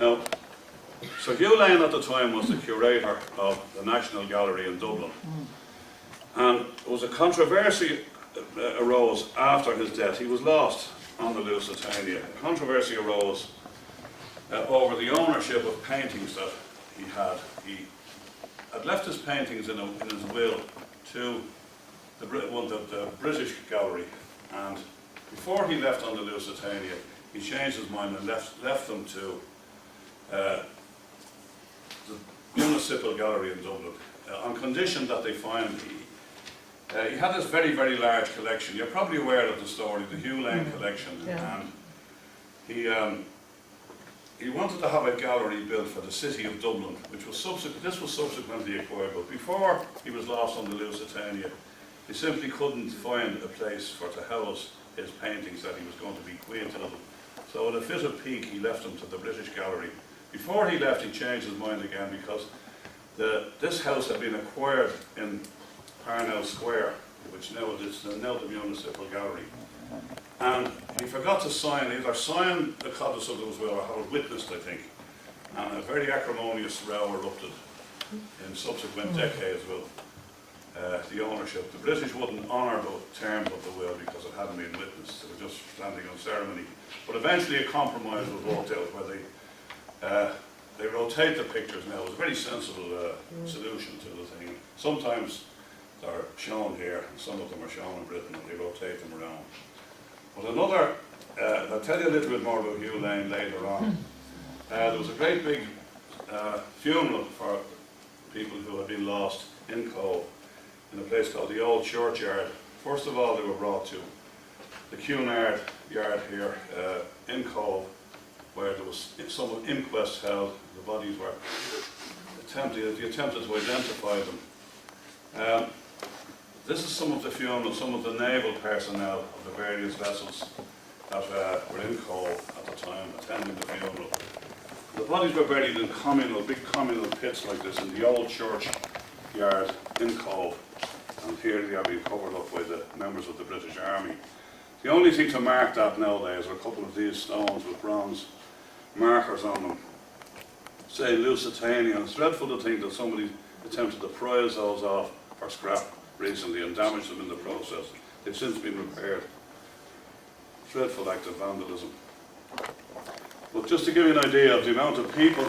Now, So Hugh Lane at the time was the curator of the National Gallery in Dublin. And it was a controversy arose after his death. He was lost on the Lusitania. A controversy arose over the ownership of paintings that he had. He had left his paintings in his will to the British Gallery, and before he left on the Lusitania, he changed his mind and left them to the Municipal Gallery in Dublin, on condition that they find he had this very, very large collection. You're probably aware of the story, the Hugh Lane collection, and he wanted to have a gallery built for the city of Dublin, which was subsequently acquired, but before he was lost on the Lusitania, he simply couldn't find a place to house his paintings that he was going to bequeath to them. So at a fit of pique, he left them to the British Gallery. Before he left, he changed his mind again because this house had been acquired in Parnell Square, which now is now the Municipal Gallery. And he forgot to either sign the codicil of his will or have it witnessed, I think. And a very acrimonious row erupted in subsequent decades with the ownership. The British wouldn't honour the terms of the will because it hadn't been witnessed. They were just standing on ceremony. But eventually a compromise was worked out where they rotate the pictures now. It was a very sensible solution to the thing. Sometimes they're shown here, and some of them are shown in Britain, and they rotate them around. But another, I'll tell you a little bit more about Hugh Lane later on. There was a great big funeral for people who had been lost in Cove, in a place called the Old Churchyard. First of all, they were brought to the Cunard Yard here in Cove, where there was some inquests held. The bodies were attempted to identify them. This is some of the funeral, some of the naval personnel of the various vessels that were in Cove at the time attending the funeral. The bodies were buried in big communal pits like this in the Old Church Yard in Cove, and here they are being covered up by the members of the British Army. The only thing to mark that nowadays are a couple of these stones with bronze markers on them, say Lusitania, and it's dreadful to think that somebody attempted to prize those off for scrap recently and damaged them in the process. They've since been repaired. Dreadful act of vandalism. But just to give you an idea of the amount of people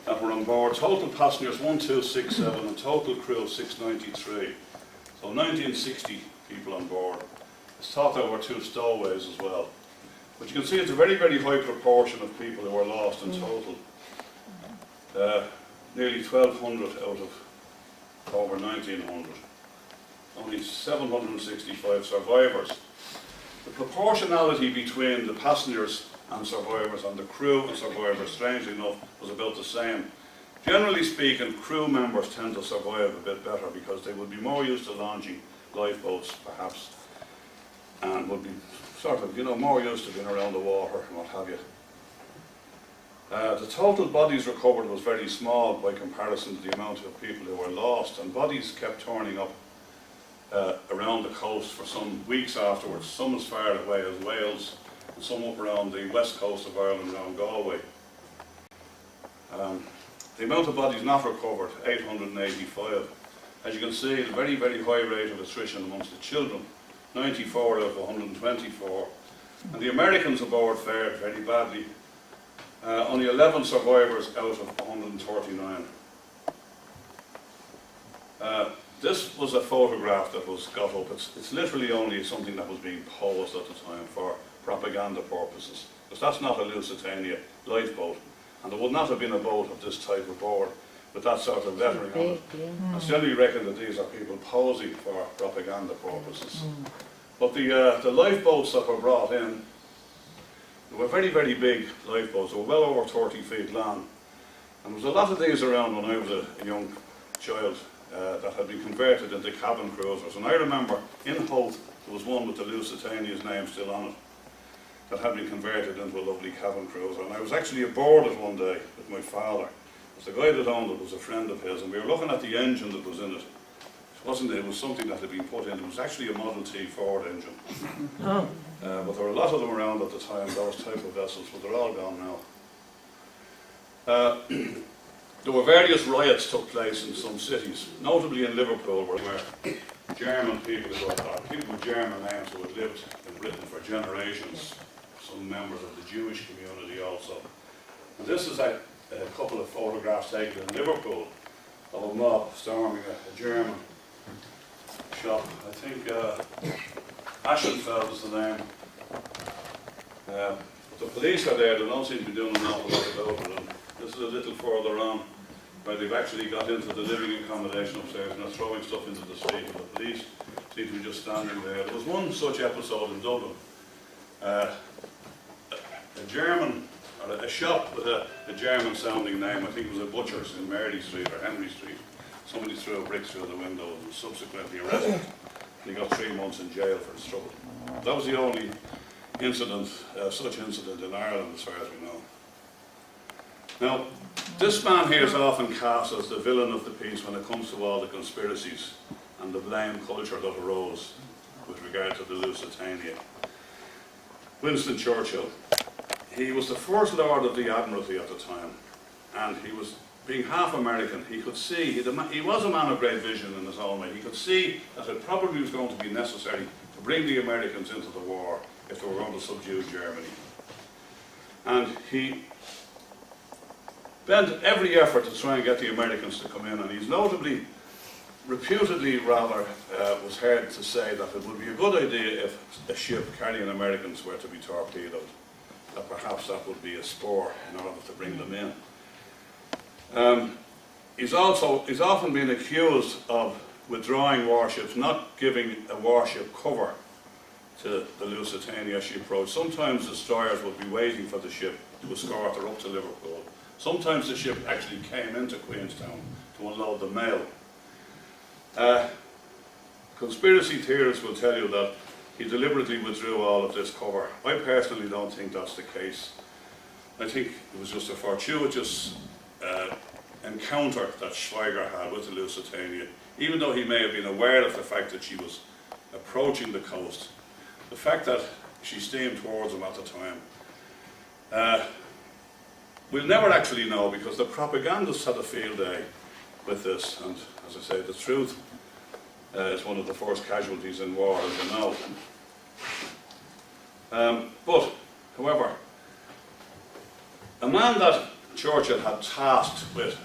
that were on board, total passengers 1267 and total crew 693. So 1960 people on board. It's thought there were 2 stowaways as well. But you can see it's a very, very high proportion of people who were lost in total. Nearly 1,200 out of over 1,900. Only 765 survivors. The proportionality between the passengers and survivors and the crew and survivors, strangely enough, was about the same. Generally speaking, crew members tend to survive a bit better because they would be more used to launching lifeboats, perhaps, and would be sort of, more used to being around the water and what have you. The total bodies recovered was very small by comparison to the amount of people who were lost, and bodies kept turning up around the coast for some weeks afterwards, some as far away as Wales, and some up around the west coast of Ireland, around Galway. The amount of bodies not recovered, 885. As you can see, a very, very high rate of attrition amongst the children, 94 out of 124. And the Americans aboard fared very badly. Only 11 survivors out of 139. This was a photograph that was got up. It's literally only something that was being posed at the time for propaganda purposes. Because that's not a Lusitania lifeboat. And there would not have been a boat of this type aboard with that sort of lettering on it. I certainly reckon that these are people posing for propaganda purposes. But the lifeboats that were brought in, they were very, very big lifeboats. They were well over 30 feet long. And there was a lot of these around when I was a young child that had been converted into cabin cruisers. And I remember in Lowth there was one with the Lusitania's name still on it that had been converted into a lovely cabin cruiser. And I was actually aboard it one day with my father. The guy that owned it was a friend of his, and we were looking at the engine that was in it. It was something that had been put in. It was actually a Model T Ford engine. But there were a lot of them around at the time, those type of vessels, but they're all gone There were various riots took place in some cities, notably in Liverpool, where German people, people with German names who had lived in Britain for generations, some members of the Jewish community also. And this is a couple of photographs taken in Liverpool of a mob storming a German shop. I think Aschenfeld is the name. The police are there, they don't seem to be doing an awful lot about it. And this is a little further on, where they've actually got into the living accommodation upstairs and are throwing stuff into the street, and the police seem to be just standing there. There was one such episode in Dublin. A German, or a shop with a German sounding name, I think it was a butcher's in Mary Street or Henry Street. Somebody threw a brick through the window and was subsequently arrested. And he got 3 months in jail for his trouble. That was the only incident, such incident in Ireland as far as we know. Now, this man here is often cast as the villain of the piece when it comes to all the conspiracies and the blame culture that arose with regard to the Lusitania. Winston Churchill. He was the First Lord of the Admiralty at the time, and he was, being half American, he could see, he was a man of great vision in his own way. He could see that it probably was going to be necessary to bring the Americans into the war if they were going to subdue Germany. And he bent every effort to try and get the Americans to come in, and he's notably, reputedly rather, was heard to say that it would be a good idea if a ship carrying Americans were to be torpedoed, that perhaps that would be a spur in order to bring them in. He's often been accused of withdrawing warships, not giving a warship cover to the Lusitania as she approached. Sometimes destroyers would be waiting for the ship to escort her up to Liverpool. Sometimes the ship actually came into Queenstown to unload the mail. Conspiracy theorists will tell you that he deliberately withdrew all of this cover. I personally don't think that's the case. I think it was just a fortuitous encounter that Schweiger had with the Lusitania, even though he may have been aware of the fact that she was approaching the coast. The fact that she steamed towards him at the time. We'll never actually know, because the propagandists had a field day with this, and as I say, the truth is one of the first casualties in war, as you know. But, however, a man that Churchill had tasked with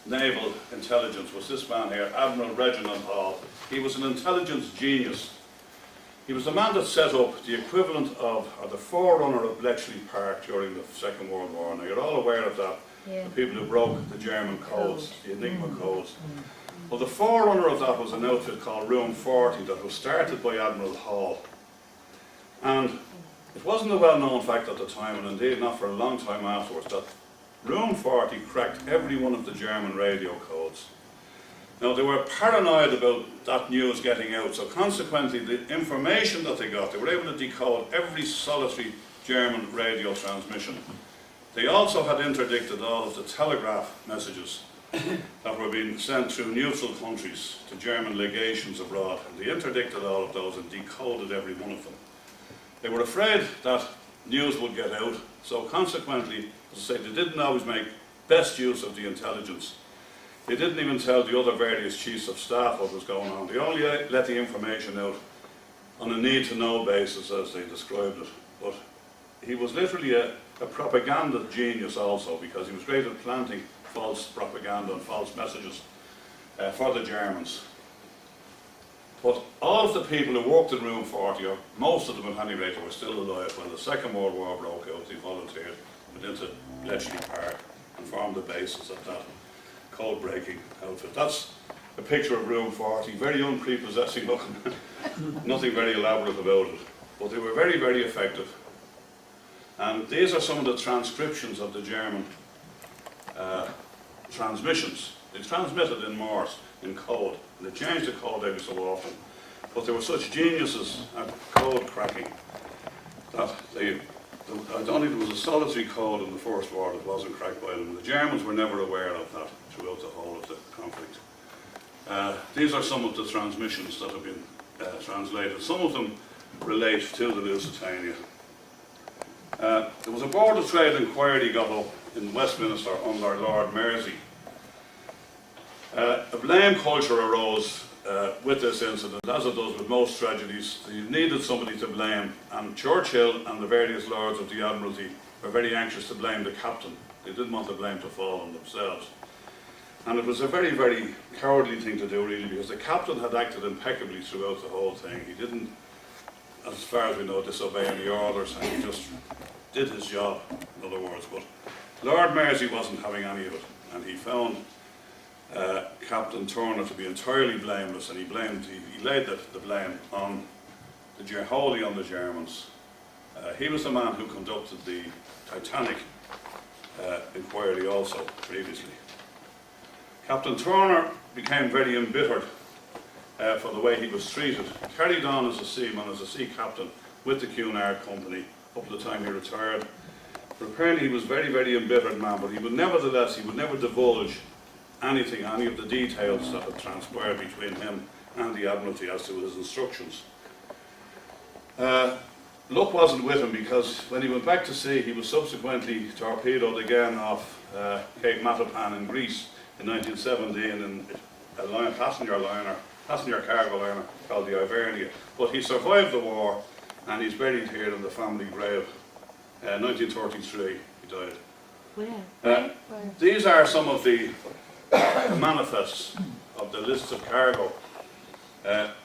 naval intelligence was this man here, Admiral Reginald Hall. He was an intelligence genius. He was the man that set up the equivalent of, or the forerunner of Bletchley Park during the Second World War. Now, you're all aware of that, the people who broke the German codes, the Enigma codes. Well, the forerunner of that was an outfit called Room 40 that was started by Admiral Hall. And it wasn't a well-known fact at the time, and indeed not for a long time afterwards, that Room 40 cracked every one of the German radio codes. Now, they were paranoid about that news getting out, so consequently the information that they got, they were able to decode every solitary German radio transmission. They also had interdicted all of the telegraph messages that were being sent through neutral countries to German legations abroad, and they interdicted all of those and decoded every one of them. They were afraid that news would get out, so consequently, as I say, they didn't always make best use of the intelligence. They didn't even tell the other various chiefs of staff what was going on. They only let the information out on a need-to-know basis, as they described it. But he was literally a propaganda genius also, because he was great at planting false propaganda and false messages for the Germans. But all of the people who worked in Room 40, or most of them at any rate, were still alive when the Second World War broke out. They volunteered, went into Bletchley Park and formed the basis of that code-breaking outfit. That's a picture of Room 40, very unprepossessing looking, nothing very elaborate about it. But they were very, very effective. And these are some of the transcriptions of the German transmissions. They transmitted in Morse, in code, and they changed the code every so often. But they were such geniuses at code cracking that I don't think there was a solitary code in the First War that wasn't cracked by them. The Germans were never aware of that throughout the whole of the conflict. These are some of the transmissions that have been translated. Some of them relate to the Lusitania. There was a Board of Trade inquiry got up in Westminster under Lord Mersey. A blame culture arose with this incident, as it does with most tragedies. You needed somebody to blame, and Churchill and the various Lords of the Admiralty were very anxious to blame the captain. They didn't want the blame to fall on themselves. And it was a very, very cowardly thing to do, really, because the captain had acted impeccably throughout the whole thing. He didn't, as far as we know, disobey any orders, and he just did his job, in other words. But Lord Mersey wasn't having any of it, and he found Captain Turner to be entirely blameless, and he laid the blame on wholly on the Germans. He was the man who conducted the Titanic inquiry also previously. Captain Turner became very embittered for the way he was treated. He carried on as a seaman, as a sea captain with the Cunard Company up to the time he retired. But apparently he was a very, very embittered man, but he would never divulge anything, any of the details that had transpired between him and the Admiralty as to his instructions. Luck wasn't with him, because when he went back to sea, he was subsequently torpedoed again off Cape Matapan in Greece in 1917 in a passenger cargo liner called the Ivernia. But he survived the war, and he's buried here in the family grave. 1933 he died. Where? These are some of the manifests of the lists of cargo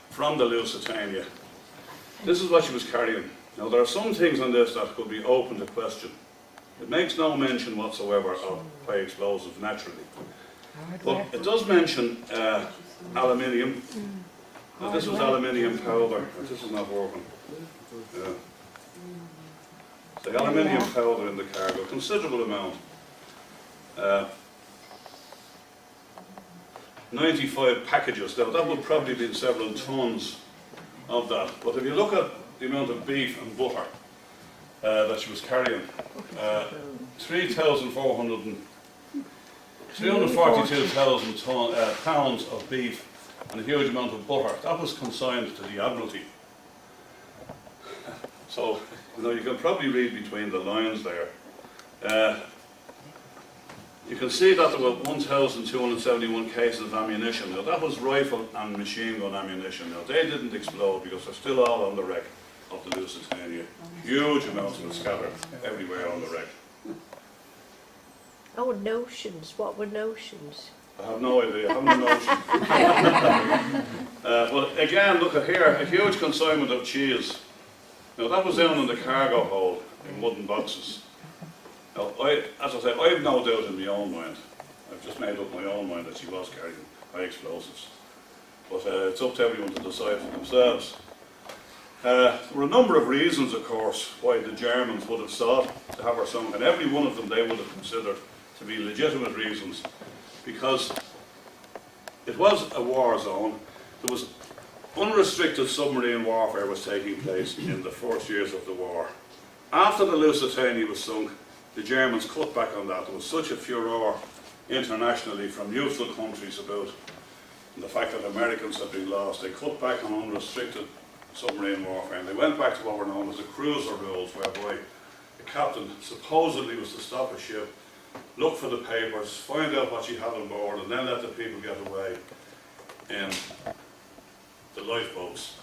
from the Lusitania. This is what she was carrying. Now, there are some things on this that could be open to question. It makes no mention whatsoever of high explosives, naturally. But it does mention aluminium. Now, this was aluminium powder. This is not working. Yeah. The aluminium powder in the cargo, considerable amount. 95 packages. Now, that would probably be several tons of that. But if you look at the amount of beef and butter that she was carrying, 342,000 pounds of beef and a huge amount of butter, that was consigned to the Admiralty. So, you can probably read between the lines there. You can see that there were 1,271 cases of ammunition. Now, that was rifle and machine gun ammunition. Now, they didn't explode because they're still all on the wreck of the Lusitania. Huge amounts of it scattered everywhere on the wreck. Oh, notions. What were notions? I have no idea. I have no notion. But again, look at here, a huge consignment of cheese. Now, that was down in the cargo hold in wooden boxes. Now, as I said, I have no doubt in my own mind. I've just made up my own mind that she was carrying high explosives. But it's up to everyone to decide for themselves. There were a number of reasons, of course, why the Germans would have sought to have her sunk, and every one of them they would have considered to be legitimate reasons, because it was a war zone. There was unrestricted submarine warfare was taking place in the first years of the war. After the Lusitania was sunk, the Germans cut back on that. There was such a furor internationally from neutral countries about the fact that Americans had been lost. They cut back on unrestricted submarine warfare, and they went back to what were known as the cruiser rules, whereby the captain supposedly was to stop a ship, look for the papers, find out what she had on board, and then let the people get away in the lifeboats.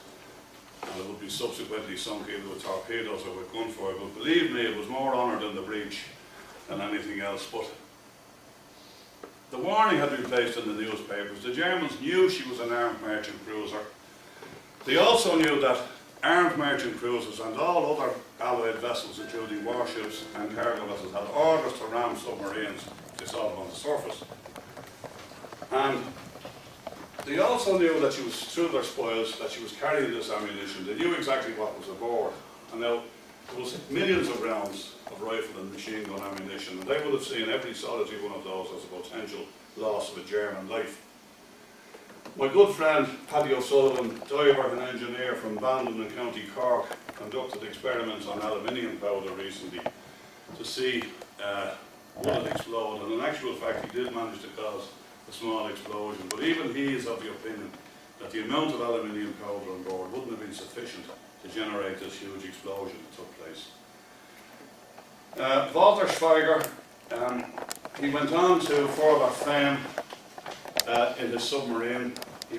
And it would be subsequently sunk either with torpedoes or with gunfire. But believe me, it was more honour in the breach than anything else. But the warning had been placed in the newspapers. The Germans knew she was an armed merchant cruiser. They also knew that armed merchant cruisers and all other allied vessels, including warships and cargo vessels, had orders to ram submarines if they saw them on the surface. And they also knew that she was, through their spoils, that she was carrying this ammunition. They knew exactly what was aboard. And now, there was millions of rounds of rifle and machine gun ammunition, and they would have seen every solitary one of those as a potential loss of a German life. My good friend Paddy O'Sullivan, diver and engineer from Bandon in County Cork, conducted experiments on aluminium powder recently to see would it explode, and in actual fact he did manage to cause a small explosion, but even he is of the opinion that the amount of aluminium powder on board wouldn't have been sufficient to generate this huge explosion that took place. Walter Schweiger, he went on to further fame in his submarine. He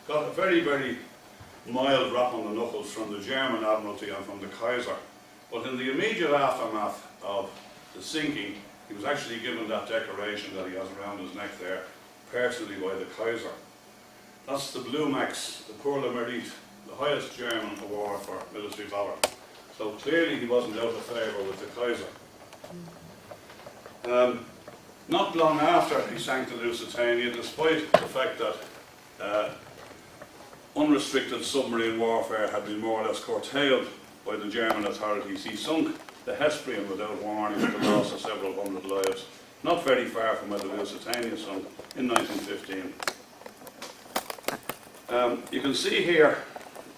got a very, very mild rap on the knuckles from the German Admiralty and from the Kaiser. But in the immediate aftermath of the sinking, he was actually given that decoration that he has around his neck there, personally by the Kaiser. That's the Blue Max, the Pour le Mérite, the highest German award for military valour. So clearly he wasn't out of favour with the Kaiser. Not long after he sank the Lusitania, despite the fact that unrestricted submarine warfare had been more or less curtailed by the German authorities, he sunk the Hesprian without warning with the loss of several hundred lives, not very far from where the Lusitania sunk in 1915. You can see here,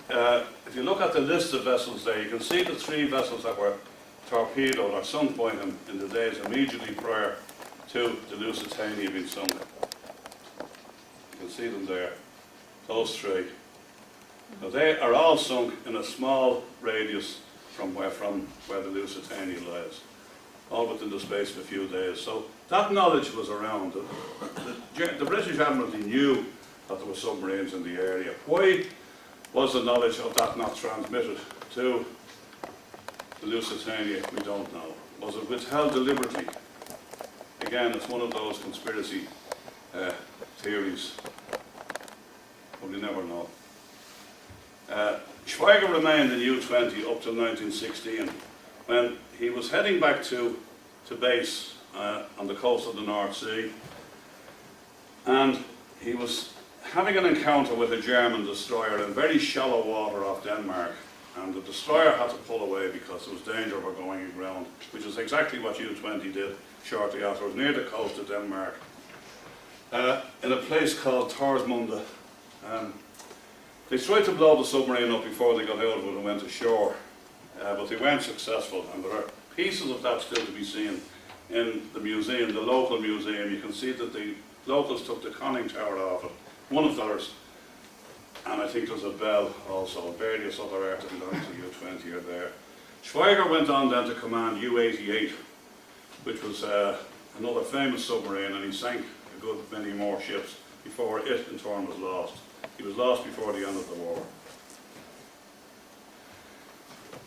if you look at the list of vessels there, you can see the 3 vessels that were torpedoed or sunk by him in the days immediately prior to the Lusitania being sunk. You can see them there, those 3. Now they are all sunk in a small radius from where the Lusitania lies, all within the space of a few days. So that knowledge was around. The British Admiralty knew that there were submarines in the area. Why was the knowledge of that not transmitted to the Lusitania? We don't know. Was it withheld deliberately? Again, it's one of those conspiracy theories, but we never know. Schweiger remained in U-20 up till 1916, when he was heading back to base on the coast of the North Sea, and he was having an encounter with a German destroyer in very shallow water off Denmark, and the destroyer had to pull away because there was danger of her going aground, which is exactly what U-20 did shortly afterwards, near the coast of Denmark, in a place called Torsmunde. They tried to blow the submarine up before they got out of it and went ashore, but they weren't successful, and there are pieces of that still to be seen in the museum, the local museum. You can see that the locals took the conning tower off it, one of theirs, and I think there's a bell also, and various other art that belong to U-20 are there. Schweiger went on then to command U-88, which was another famous submarine, and he sank a good many more ships before it in turn was lost. He was lost before the end of the war.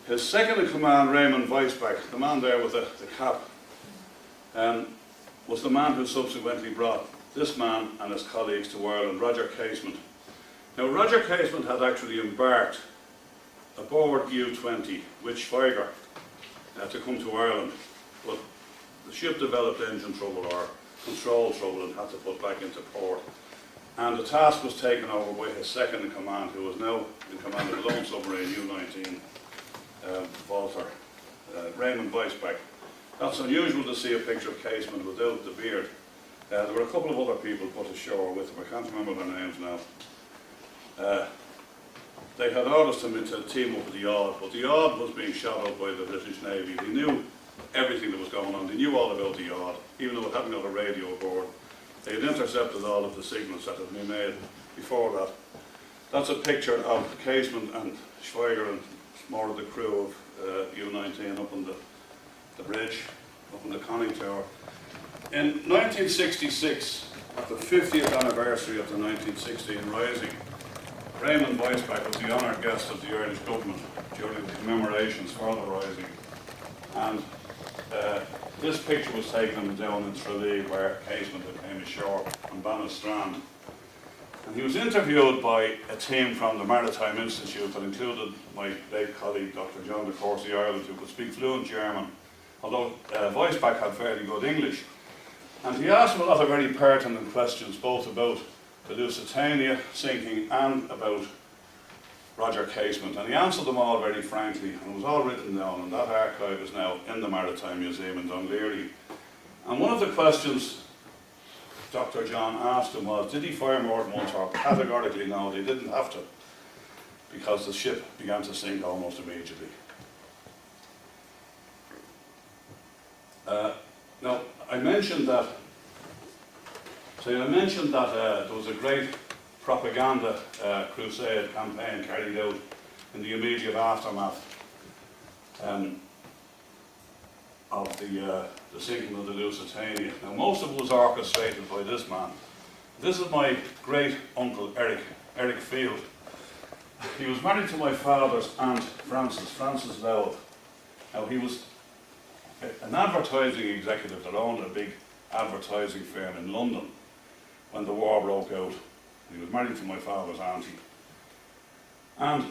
His second in command, Raymond Weisbach, the man there with the cap, was the man who subsequently brought this man and his colleagues to Ireland, Roger Casement. Now, Roger Casement had actually embarked aboard U-20 with Schweiger to come to Ireland, but the ship developed engine trouble or control trouble and had to put back into port. And the task was taken over by his second in command, who was now in command of the lone submarine U-19, Walter, Raymond Weisbach. That's unusual to see a picture of Casement without the beard. There were a couple of other people put ashore with him. I can't remember their names now. They had orders to team up with the Yacht, but the Yacht was being shadowed by the British Navy. They knew everything that was going on. They knew all about the Yacht, even though it hadn't got a radio aboard. They had intercepted all of the signals that had been made before that. That's a picture of Casement and Schweiger and more of the crew of U-19 up on the bridge, up on the conning tower. In 1966, at the 50th anniversary of the 1916 Rising, Raymond Weisbach was the honoured guest of the Irish government during the commemorations for the Rising. And this picture was taken down in Tralee, where Casement came ashore on Bannostrand. And he was interviewed by a team from the Maritime Institute that included my late colleague, Dr. John de Courcy Ireland, who could speak fluent German, although Weisbach had fairly good English. And he asked him a lot of very pertinent questions, both about the Lusitania sinking and about Roger Casement. And he answered them all very frankly, and it was all written down, and that archive is now in the Maritime Museum in Dunleary. And one of the questions Dr. John asked him was, did he fire more than once, or categorically no, they didn't have to, because the ship began to sink almost immediately. Now, I mentioned that there was a great propaganda crusade campaign carried out in the immediate aftermath. of the sinking of the Lusitania. Now, most of it was orchestrated by this man. This is my great uncle Eric Field. He was married to my father's aunt Frances Lowth. Now, he was an advertising executive that owned a big advertising firm in London when the war broke out. He was married to my father's auntie. And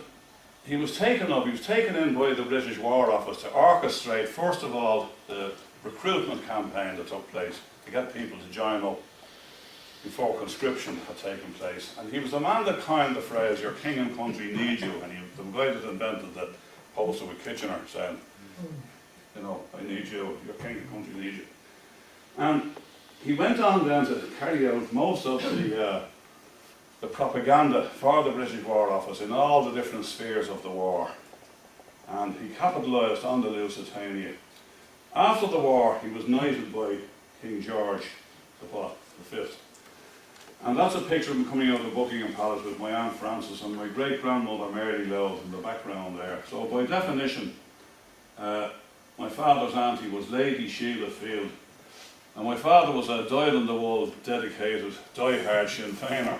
he was taken in by the British War Office to orchestrate, first of all, the recruitment campaign that took place to get people to join up before conscription had taken place. And he was the man that coined the phrase, "Your king and country need you," and he was the guy that invented the poster with Kitchener saying, you know, "I need you, your king and country need you." And he went on then to carry out most of the propaganda for the British War Office in all the different spheres of the war. And he capitalised on the Lusitania. After the war, he was knighted by King George V. And that's a picture of him coming out of the Buckingham Palace with my Aunt Frances and my great-grandmother Mary Lowth in the background there. So by definition, my father's auntie was Lady Sheila Field. And my father was a dyed-in-the-wool, dedicated, die-hard Sinn Féiner.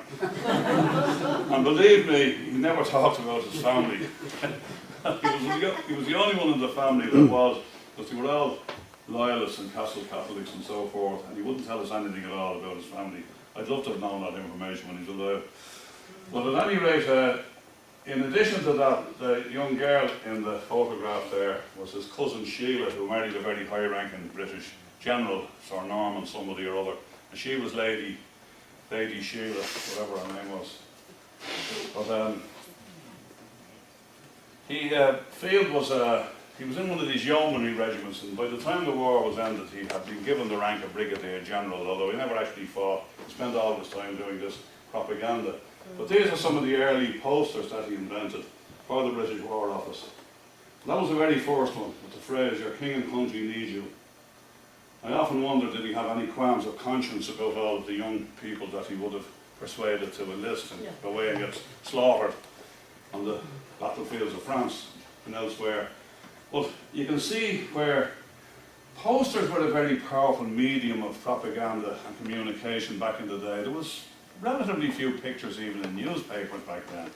And believe me, he never talked about his family. He was the only one in the family that was, because they were all loyalists and Castle Catholics and so forth, and he wouldn't tell us anything at all about his family. I'd love to have known that information when he's alive. But at any rate, in addition to that, the young girl in the photograph there was his cousin Sheila, who married a very high-ranking British general, Sir Norman somebody or other, and she was Lady Sheila, whatever her name was. But Field was he was in one of these yeomanry regiments, and by the time the war was ended, he had been given the rank of brigadier general, although he never actually fought. He spent all his time doing this propaganda. But these are some of the early posters that he invented for the British War Office. That was the very first one, with the phrase, "Your king and country need you." I often wondered, did he have any qualms of conscience about all of the young people that he would have persuaded to enlist and go away and get slaughtered on the battlefields of France and elsewhere. But you can see where posters were a very powerful medium of propaganda and communication back in the day. There was relatively few pictures even in newspapers back then.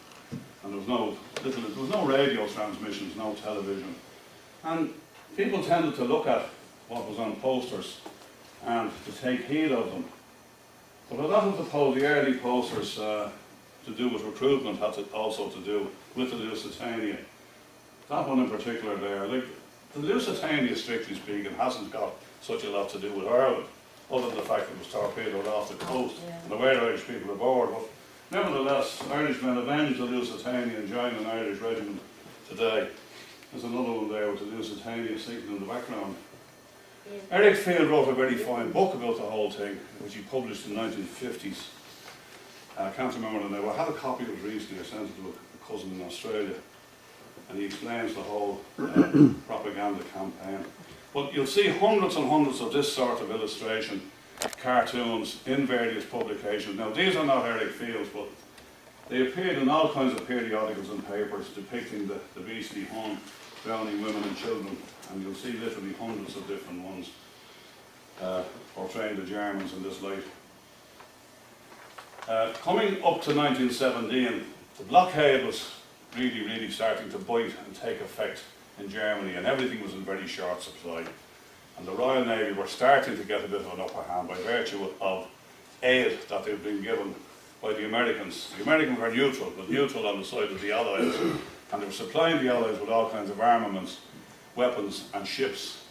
And there was no radio transmissions, no television. And people tended to look at what was on posters and to take heed of them. But a lot of the early posters to do with recruitment had also to do with the Lusitania. That one in particular there, like the Lusitania, strictly speaking, hasn't got such a lot to do with Ireland, other than the fact that it was torpedoed off the coast and there were Irish people aboard. But nevertheless, Irishmen avenged the Lusitania and joined an Irish regiment today. There's another one there with the Lusitania sinking in the background. Eric Field wrote a very fine book about the whole thing, which he published in the 1950s. I can't remember the name. I had a copy of it recently. I sent it to a cousin in Australia. And he explains the whole propaganda campaign. But you'll see hundreds and hundreds of this sort of illustration, cartoons, in various publications. Now, these are not Eric Field's, but they appeared in all kinds of periodicals and papers depicting the beastly Hun drowning women and children. And you'll see literally hundreds of different ones portraying the Germans in this light. Coming up to 1917, the blockade was really starting to bite and take effect in Germany, and everything was in very short supply. And the Royal Navy were starting to get a bit of an upper hand by virtue of aid that they'd been given by the Americans. The Americans were neutral, but neutral on the side of the Allies, and they were supplying the Allies with all kinds of armaments, weapons and ships.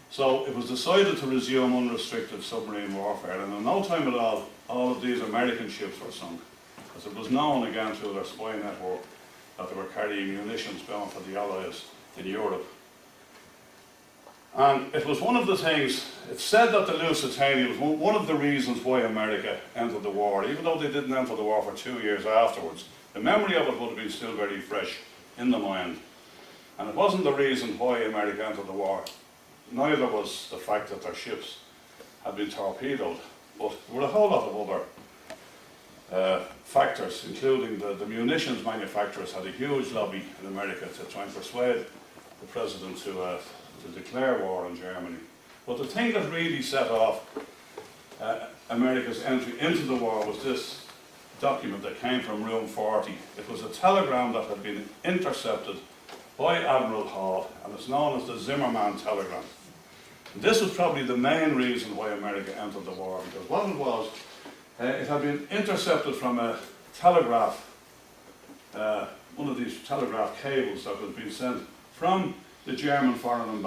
So it was decided to resume unrestricted submarine warfare, and in no time at all of these American ships were sunk, as it was known again through their spy network that they were carrying munitions bound for the Allies in Europe. And it was one of the things, it's said that the Lusitania was one of the reasons why America entered the war, even though they didn't enter the war for 2 years afterwards. The memory of it would have been still very fresh in the mind. And it wasn't the reason why America entered the war. Neither was the fact that their ships had been torpedoed, but there were a whole lot of other factors, including the munitions manufacturers had a huge lobby in America to try and persuade the president to to declare war on Germany. But the thing that really set off America's entry into the war was this document that came from Room 40. It was a telegram that had been intercepted by Admiral Hall, and it's known as the Zimmerman telegram. And this was probably the main reason why America entered the war, because what it was, it had been intercepted from a telegraph, one of these telegraph cables that was being sent from the German foreign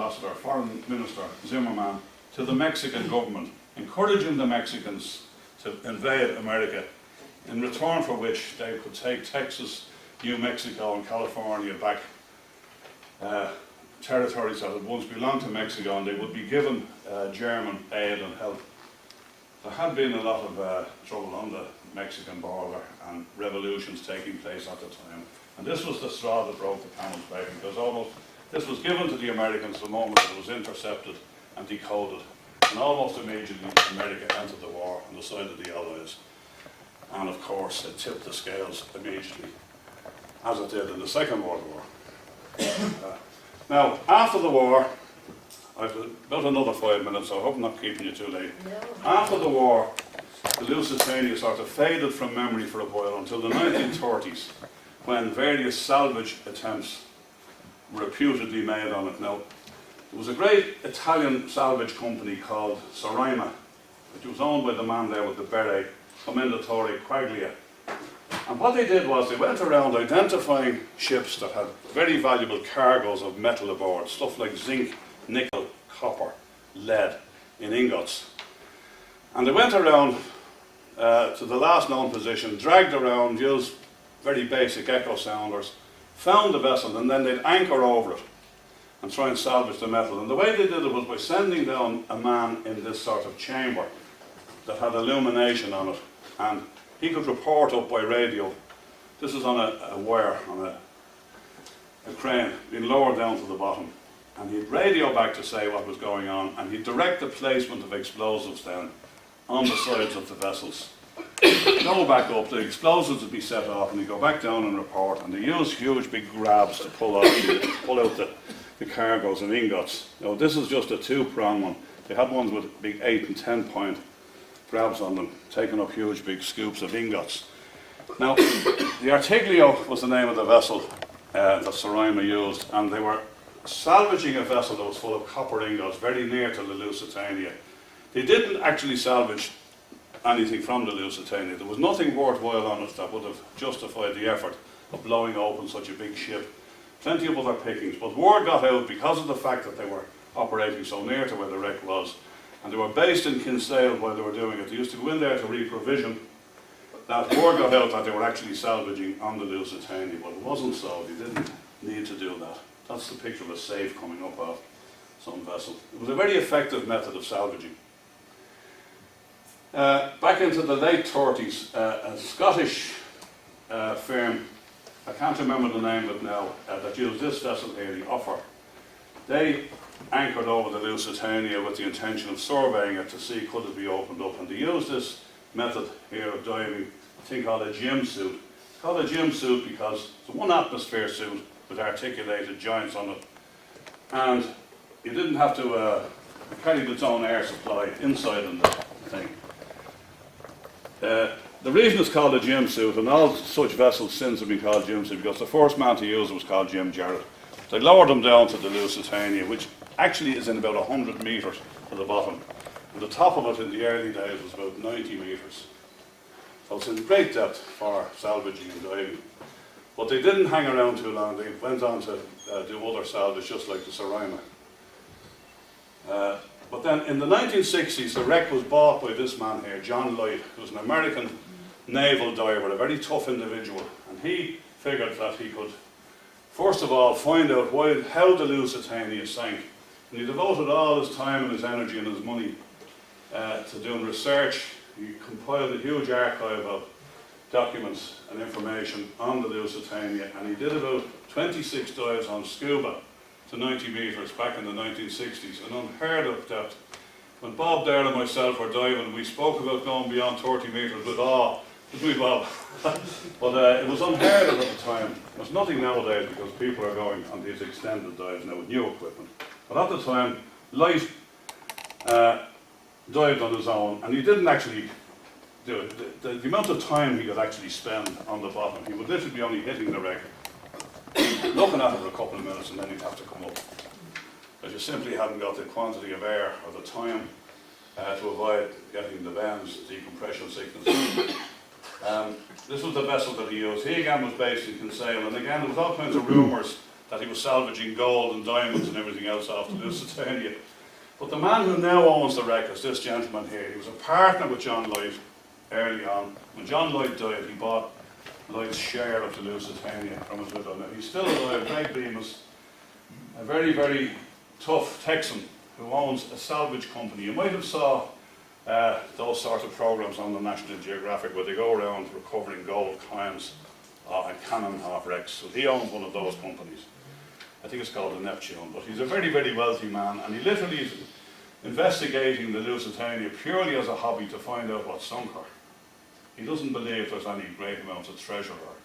minister Zimmerman to the Mexican government, encouraging the Mexicans to invade America, in return for which they could take Texas, New Mexico and California back, territories that had once belonged to Mexico, and they would be given German aid and help. There had been a lot of trouble on the Mexican border and revolutions taking place at the time. And this was the straw that broke the camel's back, because almost this was given to the Americans the moment it was intercepted and decoded. And almost immediately America entered the war on the side of the Allies. And of course it tipped the scales immediately, as it did in the Second World War. Now, after the war, I've about another 5 minutes, so I hope I'm not keeping you too late. No. After the war, the Lusitania sort of faded from memory for a while until the 1930s, when various salvage attempts were reputedly made on it. Now, there was a great Italian salvage company called Sorima, which was owned by the man there with the beret, Commendatore Quaglia. And what they did was they went around identifying ships that had very valuable cargoes of metal aboard, stuff like zinc, nickel, copper, lead in ingots. And they went around to the last known position, dragged around, used very basic echo sounders, found the vessel, and then they'd anchor over it and try and salvage the metal. And the way they did it was by sending down a man in this sort of chamber that had illumination on it, and he could report up by radio. This is on a wire, on a crane, being lowered down to the bottom. And he'd radio back to say what was going on, and he'd direct the placement of explosives then on the sides of the vessels. Go back up, the explosives would be set off, and he'd go back down and report, and they used huge big grabs to pull out the cargoes and ingots. Now, this is just a two-prong one. They had ones with big 8 and 10 point grabs on them, taking up huge big scoops of ingots. Now, the Artiglio was the name of the vessel that Sorima used, and they were salvaging a vessel that was full of copper ingots very near to the Lusitania. They didn't actually salvage anything from the Lusitania. There was nothing worthwhile on it that would have justified the effort of blowing open such a big ship. Plenty of other pickings, but word got out because of the fact that they were operating so near to where the wreck was, and they were based in Kinsale while they were doing it. They used to go in there to reprovision. That word got out that they were actually salvaging on the Lusitania, but it wasn't so. They didn't need to do that. That's the picture of a safe coming up off some vessel. It was a very effective method of salvaging. Back into the late 30s, a Scottish firm, I can't remember the name of it now, that used this vessel here, the Offer. They anchored over the Lusitania with the intention of surveying it to see could it be opened up, and they used this method here of diving, a thing called a gym suit. It's called a gym suit because it's a one atmosphere suit with articulated joints on it, and you didn't have to carry its own air supply inside in the thing. The reason it's called a gym suit, and all such vessels since have been called gym suit, because the first man to use it was called Jim Jarrett. They lowered them down to the Lusitania, which actually is in about 100 metres to the bottom. And the top of it in the early days was about 90 metres. So it's in great depth for salvaging and diving. But they didn't hang around too long. They went on to do other salvage, just like the Sorima. But then in the 1960s, the wreck was bought by this man here, John Lloyd, who was an American naval diver, a very tough individual. And he figured that he could, first of all, find out how the Lusitania sank. And he devoted all his time and his energy and his money to doing research. He compiled a huge archive of documents and information on the Lusitania, and he did about 26 dives on scuba to 90 metres back in the 1960s. And unheard of that. When Bob Dare and myself were diving, we spoke about going beyond 30 metres with awe, didn't we, Bob? But it was unheard of at the time. There's nothing nowadays because people are going on these extended dives now with new equipment. But at the time, Light dived on his own, and he didn't actually do it. The amount of time he could actually spend on the bottom, he would literally be only hitting the wreck, looking at it for a couple of minutes, and then he'd have to come up. Because you simply hadn't got the quantity of air or the time to avoid getting the bends, decompression sickness. This was the vessel that he used. He again was based in Kinsale, and again there was all kinds of rumours that he was salvaging gold and diamonds and everything else off the Lusitania. But the man who now owns the wreck is this gentleman here. He was a partner with John Lloyd early on. When John Lloyd died, he bought Lloyd's share of the Lusitania from his widow. Now he's still alive. Greg Bemis, a very, very tough Texan who owns a salvage company. You might have saw those sorts of programs on the National Geographic where they go around recovering gold coins and cannon half wrecks. So he owns one of those companies. I think it's called the Neptune. But he's a very, very wealthy man, and he literally is investigating the Lusitania purely as a hobby to find out what sunk her. He doesn't believe there's any great amounts of treasure or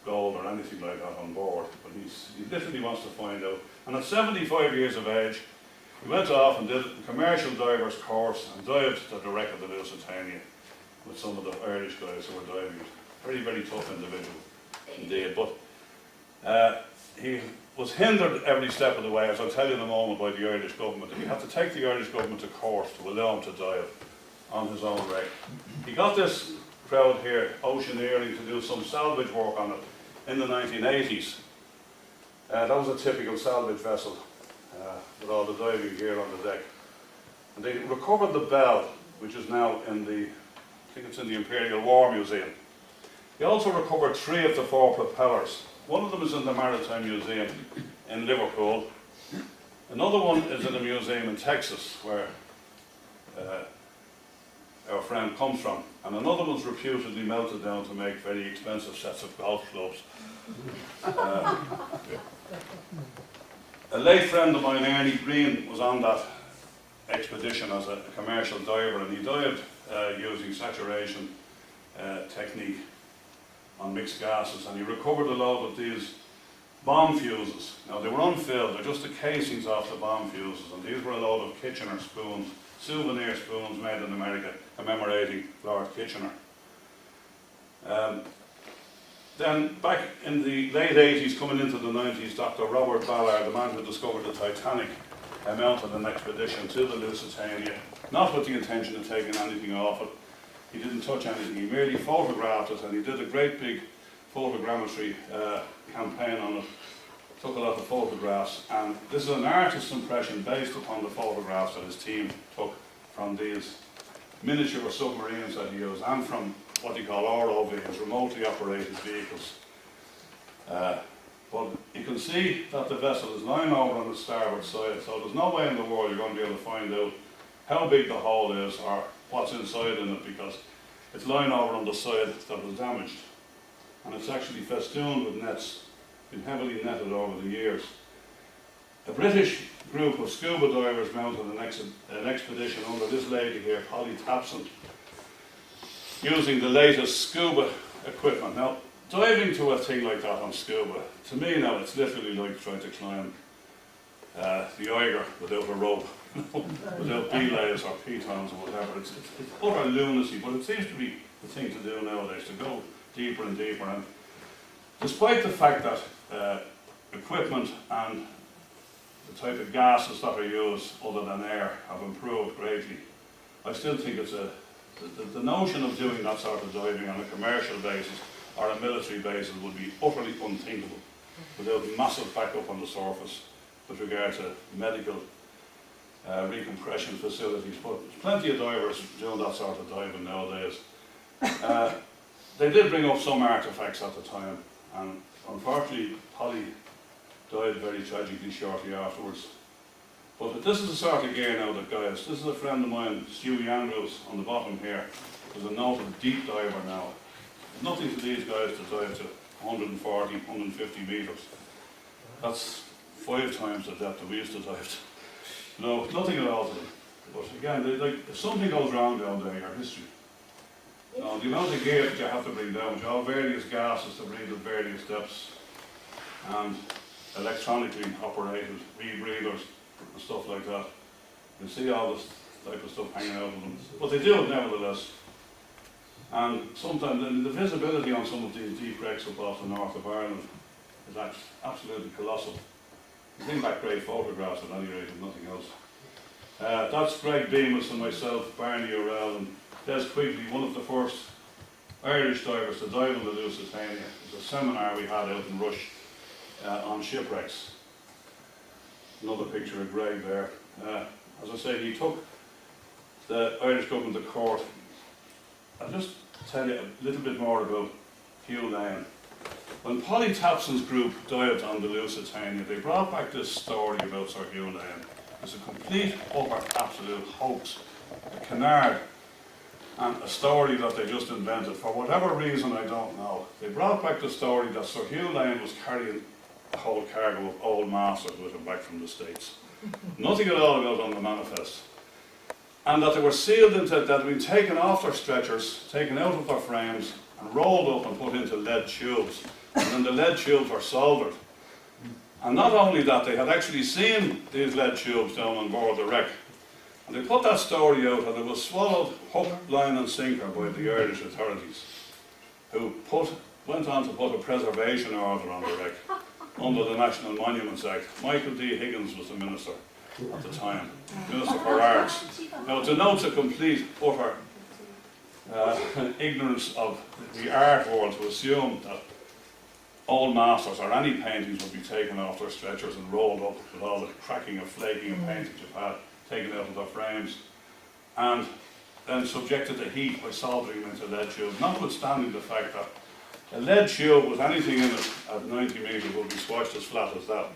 gold or anything like that on board, but he literally wants to find out. And at 75 years of age, he went off and did a commercial diver's course and dived at the wreck of the Lusitania with some of the Irish guys who were diving it. Very, very tough individual indeed. But he was hindered every step of the way, as I'll tell you in a moment, by the Irish government. He had to take the Irish government to court to allow him to dive on his own wreck. He got this crowd here, Oceaneering, to do some salvage work on it in the 1980s. That was a typical salvage vessel with all the diving gear on the deck. And they recovered the bell, which is now in the, I think it's in the Imperial War Museum. They also recovered 3 of the 4 propellers. One of them is in the Maritime Museum in Liverpool. Another one is in a museum in Texas, where our friend comes from. And another one's reputedly melted down to make very expensive sets of golf clubs. A late friend of mine, Ernie Green, was on that expedition as a commercial diver, and he dived using saturation technique on mixed gases, and he recovered a lot of these bomb fuses. Now they were unfilled, they're just the casings off the bomb fuses, and these were a load of Kitchener spoons, souvenir spoons made in America commemorating Lord Kitchener. Then back in the late 80s, coming into the 90s, Dr. Robert Ballard, the man who discovered the Titanic, mounted an expedition to the Lusitania, not with the intention of taking anything off it. He didn't touch anything, he merely photographed it, and he did a great big photogrammetry campaign on it, took a lot of photographs, and this is an artist's impression based upon the photographs that his team took from these miniature submarines that he used, and from what they call ROVs, remotely operated vehicles. But you can see that the vessel is lying over on the starboard side, so there's no way in the world you're going to be able to find out how big the hole is or what's inside in it, because it's lying over on the side that was damaged. And it's actually festooned with nets, been heavily netted over the years. A British group of scuba divers mounted an expedition under this lady here, Polly Tapson, using the latest scuba equipment. Now, diving to a thing like that on scuba, to me now, it's literally like trying to climb the Eiger without a rope, without belays or pitons or whatever. It's utter lunacy, but it seems to be the thing to do nowadays, to go deeper and deeper. And despite the fact that equipment and the type of gases that are used other than air have improved greatly, I still think it's the notion of doing that sort of diving on a commercial basis or a military basis would be utterly unthinkable without massive backup on the surface with regard to medical recompression facilities. But there's plenty of divers doing that sort of diving nowadays. They did bring up some artefacts at the time, and unfortunately Polly died very tragically shortly afterwards. But this is the sort of gear now that guys, this is a friend of mine, Stewie Andrews, on the bottom here, who's a noted deep diver now. Nothing to these guys to dive to 140, 150 metres. That's 5 times the depth that we used to dive to. No, nothing at all to them. But again, if something goes wrong down there, your history. Now, the amount of gear that you have to bring down, you have various gases to breathe at various depths, and electronically operated rebreathers, and stuff like that. You see all this type of stuff hanging out of them. But they do it nevertheless. And sometimes the visibility on some of these deep wrecks up off the north of Ireland is absolutely colossal. You bring back great photographs at any rate, if nothing else. That's Greg Bemis and myself, Barney O'Rell, and Des Quigley, one of the first Irish divers to dive on the Lusitania. It was a seminar we had out in Rush on shipwrecks. Another picture of Greg there. As I say, he took the Irish government to court. I'll just tell you a little bit more about Hugh Lane. When Polly Tapson's group dived on the Lusitania, they brought back this story about Sir Hugh Lane. It's a complete, utter, absolute hoax, a canard, and a story that they just invented. For whatever reason, I don't know. They brought back the story that Sir Hugh Lane was carrying a whole cargo of old masters with him back from the States. Nothing at all about on the manifest. And that they were sealed into, that had been taken off their stretchers, taken out of their frames, and rolled up and put into lead tubes. And then the lead tubes were soldered. And not only that, they had actually seen these lead tubes down on board the wreck. And they put that story out, and it was swallowed hook, line and sinker by the Irish authorities, who went on to put a preservation order on the wreck under the National Monuments Act. Michael D. Higgins was the minister at the time, Minister for Arts. Now, it denotes a complete, utter ignorance of the art world to assume that old masters or any paintings would be taken off their stretchers and rolled up with all the cracking and flaking of paint that you've had taken out of their frames, and then subjected to heat by soldering them into lead tubes, notwithstanding the fact that a lead tube with anything in it at 90 metres will be squashed as flat as that.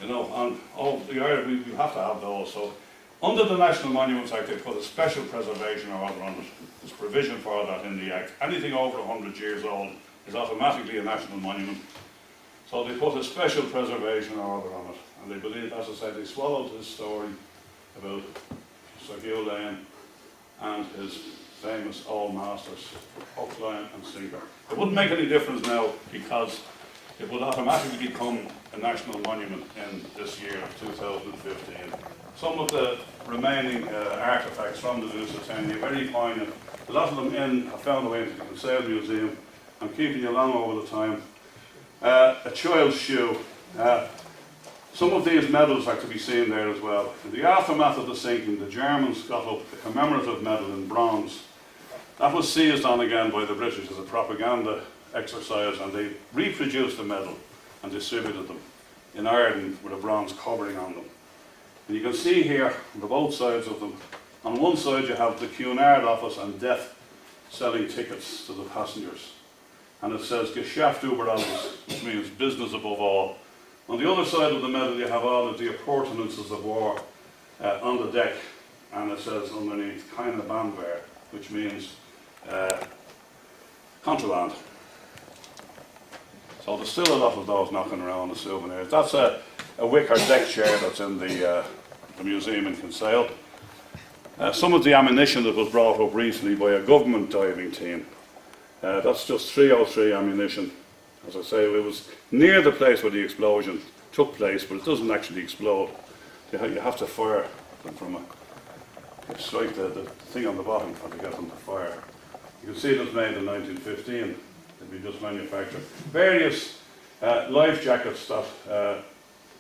You know, and we have to have those. So under the National Monuments Act, they put a special preservation order on it. There's provision for that in the Act. Anything over 100 years old is automatically a national monument. So they put a special preservation order on it. And they believe, as I said, they swallowed this story about Sir Hugh Lane and his famous old masters, hook, line and sinker. It wouldn't make any difference now because it would automatically become a national monument in this year, 2015. Some of the remaining artefacts from the Lusitania, very poignant. A lot of them have found a way into the Kinsale Museum. I'm keeping you along over the time. A child's shoe. Some of these medals are to be seen there as well. In the aftermath of the sinking, the Germans got up a commemorative medal in bronze. That was seized on again by the British as a propaganda exercise, and they reproduced the medal and distributed them in Ireland with a bronze covering on them. And you can see here on both sides of them, on one side you have the Cunard office and Death selling tickets to the passengers. And it says Geschäft über alles, which means business above all. On the other side of the medal you have all of the appurtenances of war on the deck, and it says underneath Keine Bandwehr, which means contraband. So there's still a lot of those knocking around as souvenirs. That's a wicker deck chair that's in the museum in Kinsale. Some of the ammunition that was brought up recently by a government diving team. That's just 303 ammunition. As I say, it was near the place where the explosion took place, but it doesn't actually explode. You have to fire them from you strike the thing on the bottom to get them to fire. You can see it was made in 1915. It'd be just manufactured. Various life jackets that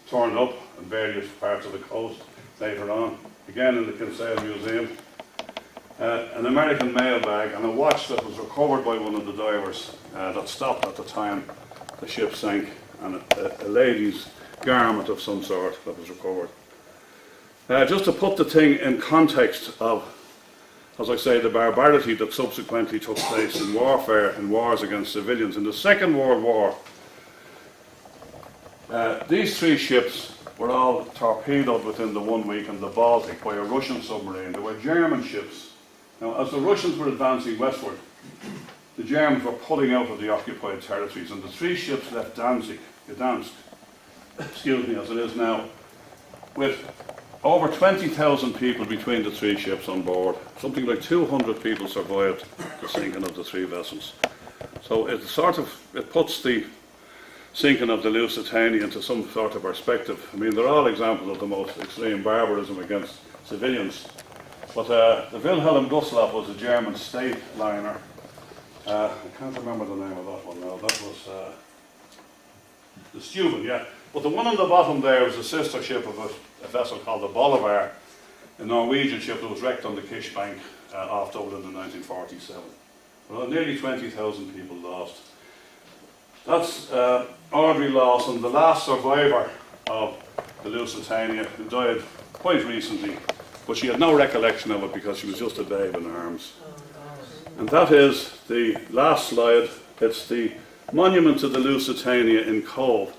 turned up in various parts of the coast later on. Again in the Kinsale Museum. An American mailbag and a watch that was recovered by one of the divers that stopped at the time the ship sank, and a lady's garment of some sort that was recovered. Just to put the thing in context of, as I say, the barbarity that subsequently took place in warfare and wars against civilians. In the Second World War, these three ships were all torpedoed within the 1 week in the Baltic by a Russian submarine. They were German ships. Now, as the Russians were advancing westward, the Germans were pulling out of the occupied territories, and the three ships left Gdansk, excuse me, as it is now, with over 20,000 people between the three ships on board. Something like 200 people survived the sinking of the three vessels. So it puts the sinking of the Lusitania into some sort of perspective. I mean, they're all examples of the most extreme barbarism against civilians. But the Wilhelm Gustloff was a German state liner. I can't remember the name of that one now. That was the Steuben, yeah. But the one on the bottom there was a sister ship of a vessel called the Bolivar, a Norwegian ship that was wrecked on the Kishbank off Dublin in 1947. Well, nearly 20,000 people lost. That's Audrey Lawson, the last survivor of the Lusitania, who died quite recently, but she had no recollection of it because she was just a babe in arms. And that is the last slide. It's the monument to the Lusitania in Cove.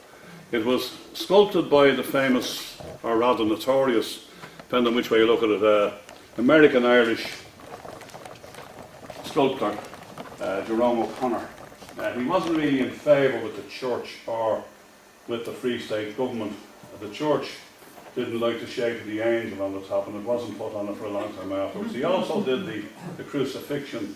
It was sculpted by the famous, or rather notorious, depending on which way you look at it, American-Irish sculptor, Jerome O'Connor. He wasn't really in favour with the church or with the Free State government. The church didn't like the shape of the angel on the top, and it wasn't put on it for a long time afterwards. He also did the crucifixion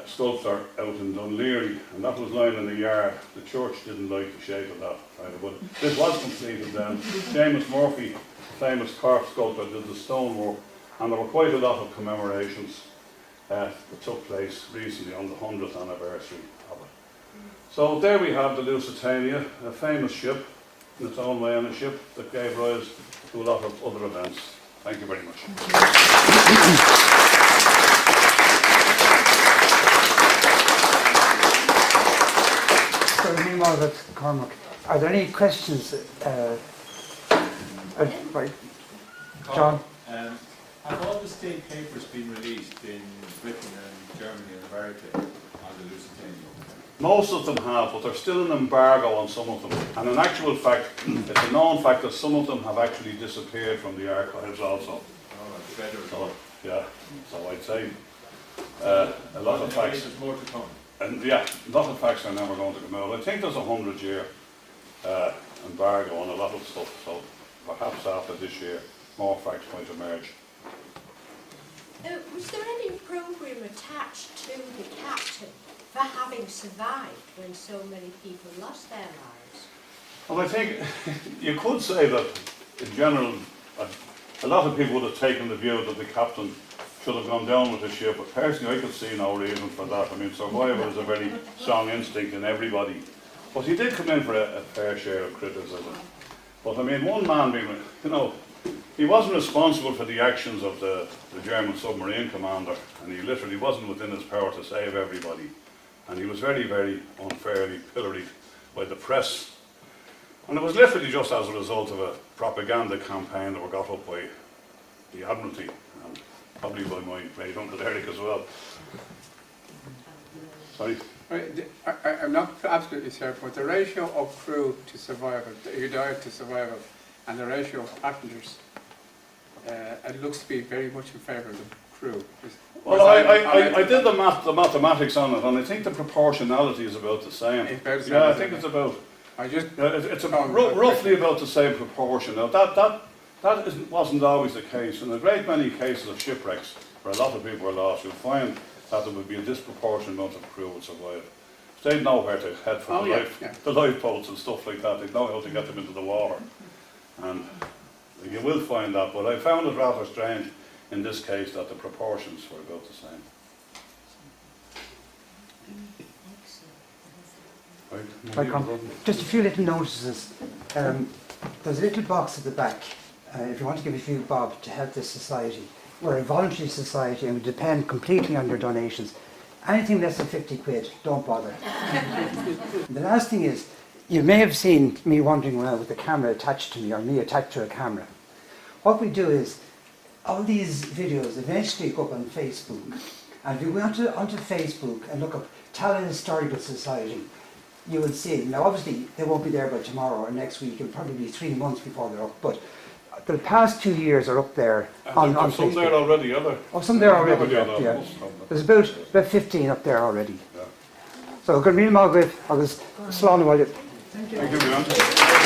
sculpture out in Dunleary, and that was lying in the yard. The church didn't like the shape of that either, but this was completed then. Seamus Murphy, famous Cork sculptor, did the stonework, and there were quite a lot of commemorations that took place recently on the 100th anniversary of it. So there we have the Lusitania, a famous ship in its own way, and a ship that gave rise to a lot of other events. Thank you very much. So, meanwhile, with Cormac, are there any questions? Right, John? Have all the state papers been released in Britain and Germany and America on the Lusitania? Most of them have, but there's still an embargo on some of them. And in actual fact, it's a known fact that some of them have actually disappeared from the archives also. Oh, better. So, yeah, so I'd say a lot of facts. There's more to come. And yeah, a lot of facts are never going to come out. I think there's a 100-year embargo on a lot of stuff, so perhaps after this year, more facts might emerge. Was there any programme attached to the captain for having survived when so many people lost their lives? Well, I think you could say that in general, a lot of people would have taken the view that the captain should have gone down with the ship, but personally I could see no reason for that. I mean, survival is a very strong instinct in everybody. But he did come in for a fair share of criticism. But I mean, one man being, he wasn't responsible for the actions of the German submarine commander, and he literally wasn't within his power to save everybody. And he was very, very unfairly pilloried by the press. And it was literally just as a result of a propaganda campaign that were got up by the Admiralty, and probably by my great uncle Eric as well. Sorry? I'm not absolutely certain, but the ratio of crew to survival, who died to survival, and the ratio of passengers, it looks to be very much in favour of the crew. Well, I did the mathematics on it, and I think the proportionality is about the same. It's about the same, yeah, I think it's about. It's roughly about the same proportion. Now that wasn't always the case. In a great many cases of shipwrecks, where a lot of people were lost, you'll find that there would be a disproportionate amount of crew would survive. They'd know where to head for the lifeboats and stuff like that. They'd know how to get them into the water. And you will find that, but I found it rather strange in this case that the proportions were about the same. Right. Just a few little notices. There's a little box at the back. If you want to give a few bob to help this society. We're a voluntary society and we depend completely on your donations. Anything less than 50 quid, don't bother. The last thing is, you may have seen me wandering around with a camera attached to me, or me attached to a camera. What we do is, all these videos eventually go up on Facebook. And if you go onto Facebook and look up Tallaght Historical Society, you will see it. Now obviously they won't be there by tomorrow or next week. It'll probably be 3 months before they're up. But the past 2 years are up there on Facebook. Some there already, are there? Oh, some there already, yeah. There's about 15 up there already. Yeah. So, good meal, Margaret. I was slán bhaile. Thank you very much.